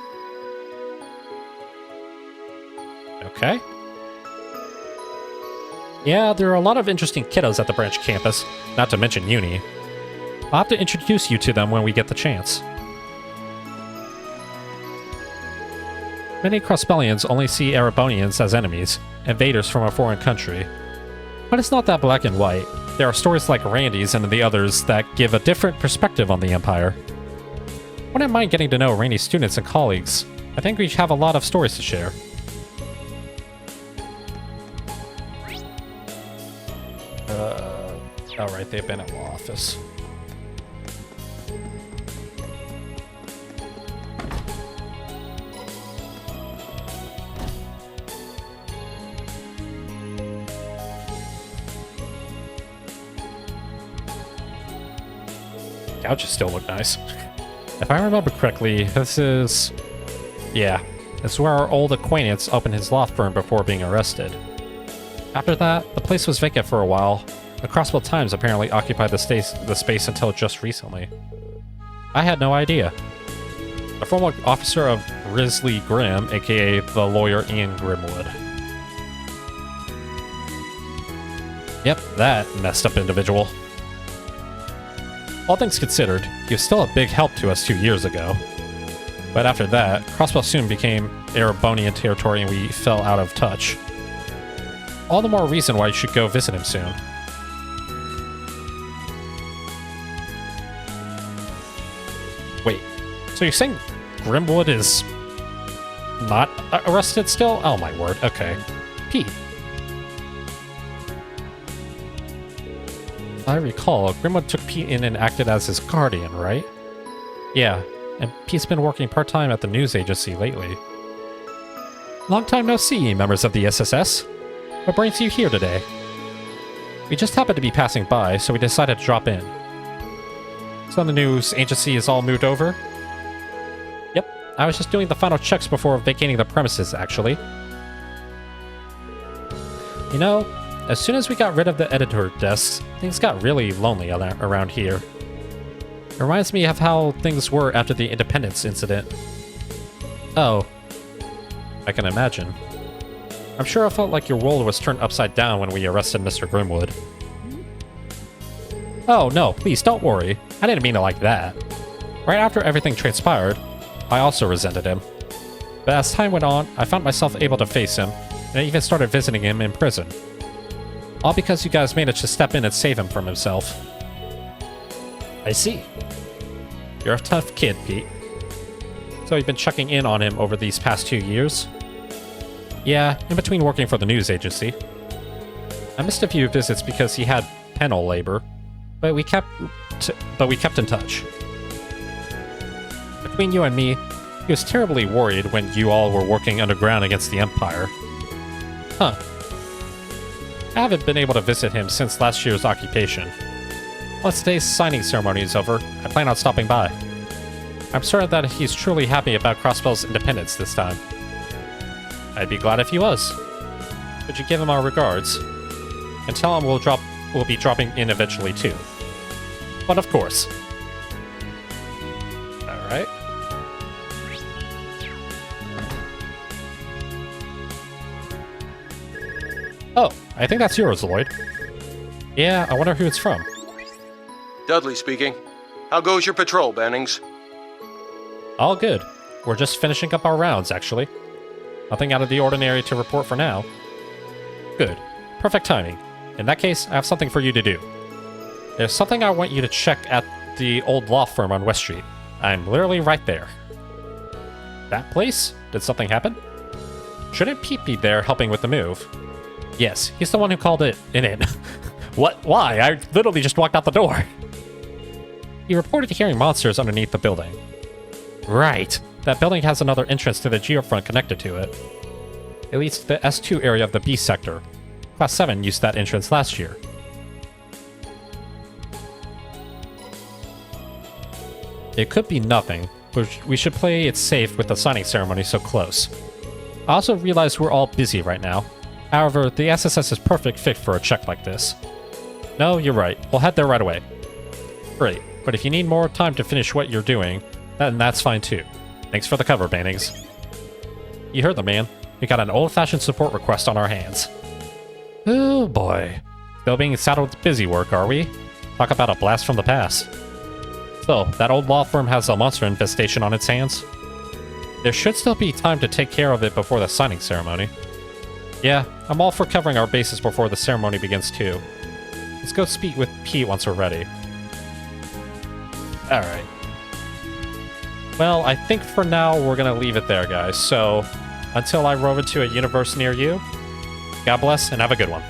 Okay. Yeah, there are a lot of interesting kiddos at the branch campus, not to mention Uni. I'll have to introduce you to them when we get the chance. Many Crossbellians only see Erebonians as enemies, invaders from a foreign country. But it's not that black and white. There are stories like Randy's and the others that give a different perspective on the Empire. Wouldn't mind getting to know Randy's students and colleagues. I think we have a lot of stories to share. Alright, they've been at law office. Couches still look nice. If I remember correctly, this is... yeah, this is where our old acquaintance opened his law firm before being arrested. After that, the place was vacant for a while. The Crossbell Times apparently occupied the space until just recently. I had no idea. A former officer of Grizzly Grimm, aka the lawyer Ian Grimwood. Yep, that messed up individual. All things considered, he was still a big help to us 2 years ago. But after that, Crossbell soon became Erebonian territory and we fell out of touch. All the more reason why you should go visit him soon. Wait, so you're saying Grimwood is not arrested still? Oh my word, okay. Pete. If I recall, Grimwood took Pete in and acted as his guardian, right? Yeah, and Pete's been working part-time at the news agency lately. Long time no see, members of the SSS. What brings you here today? We just happened to be passing by, so we decided to drop in. So the news agency is all moved over? Yep, I was just doing the final checks before vacating the premises, actually. You know, as soon as we got rid of the editor desks, things got really lonely around here. It reminds me of how things were after the Independence incident. Oh, I can imagine. I'm sure I felt like your world was turned upside down when we arrested Mr. Grimwood. Oh no, please don't worry. I didn't mean it like that. Right after everything transpired, I also resented him. But as time went on, I found myself able to face him, and I even started visiting him in prison. All because you guys managed to step in and save him from himself. I see. You're a tough kid, Pete. So you've been checking in on him over these past 2 years? Yeah, in between working for the news agency. I missed a few visits because he had penal labor, but we kept in touch. Between you and me, he was terribly worried when you all were working underground against the Empire. Huh. I haven't been able to visit him since last year's occupation. Once today's signing ceremony is over, I plan on stopping by. I'm certain that he's truly happy about Crossbell's independence this time. I'd be glad if he was. Could you give him our regards? And tell him we'll be dropping in eventually too. But of course. Alright. Oh, I think that's yours, Lloyd. Yeah, I wonder who it's from. Dudley speaking. How goes your patrol, Bannings? All good. We're just finishing up our rounds, actually. Nothing out of the ordinary to report for now. Good. Perfect timing. In that case, I have something for you to do. There's something I want you to check at the old law firm on West Street. I'm literally right there. That place? Did something happen? Shouldn't Pete be there helping with the move? Yes, he's the one who called it an inn. What? Why? I literally just walked out the door. He reported hearing monsters underneath the building. Right. That building has another entrance to the geofront connected to it. It leads to the S2 area of the B sector. Class 7 used that entrance last year. It could be nothing, but we should play it safe with the signing ceremony so close. I also realize we're all busy right now. However, the SSS is perfect fit for a check like this. No, you're right. We'll head there right away. Great, but if you need more time to finish what you're doing, then that's fine too. Thanks for the cover, Bannings. You heard the man. We got an old-fashioned support request on our hands. Oh boy. Still being saddled with busy work, are we? Talk about a blast from the past. So, that old law firm has a monster infestation on its hands? There should still be time to take care of it before the signing ceremony. Yeah, I'm all for covering our bases before the ceremony begins too. Let's go speak with Pete once we're ready. Alright. Well, I think for now we're gonna leave it there, guys. So, until I rove into a universe near you, God bless and have a good one.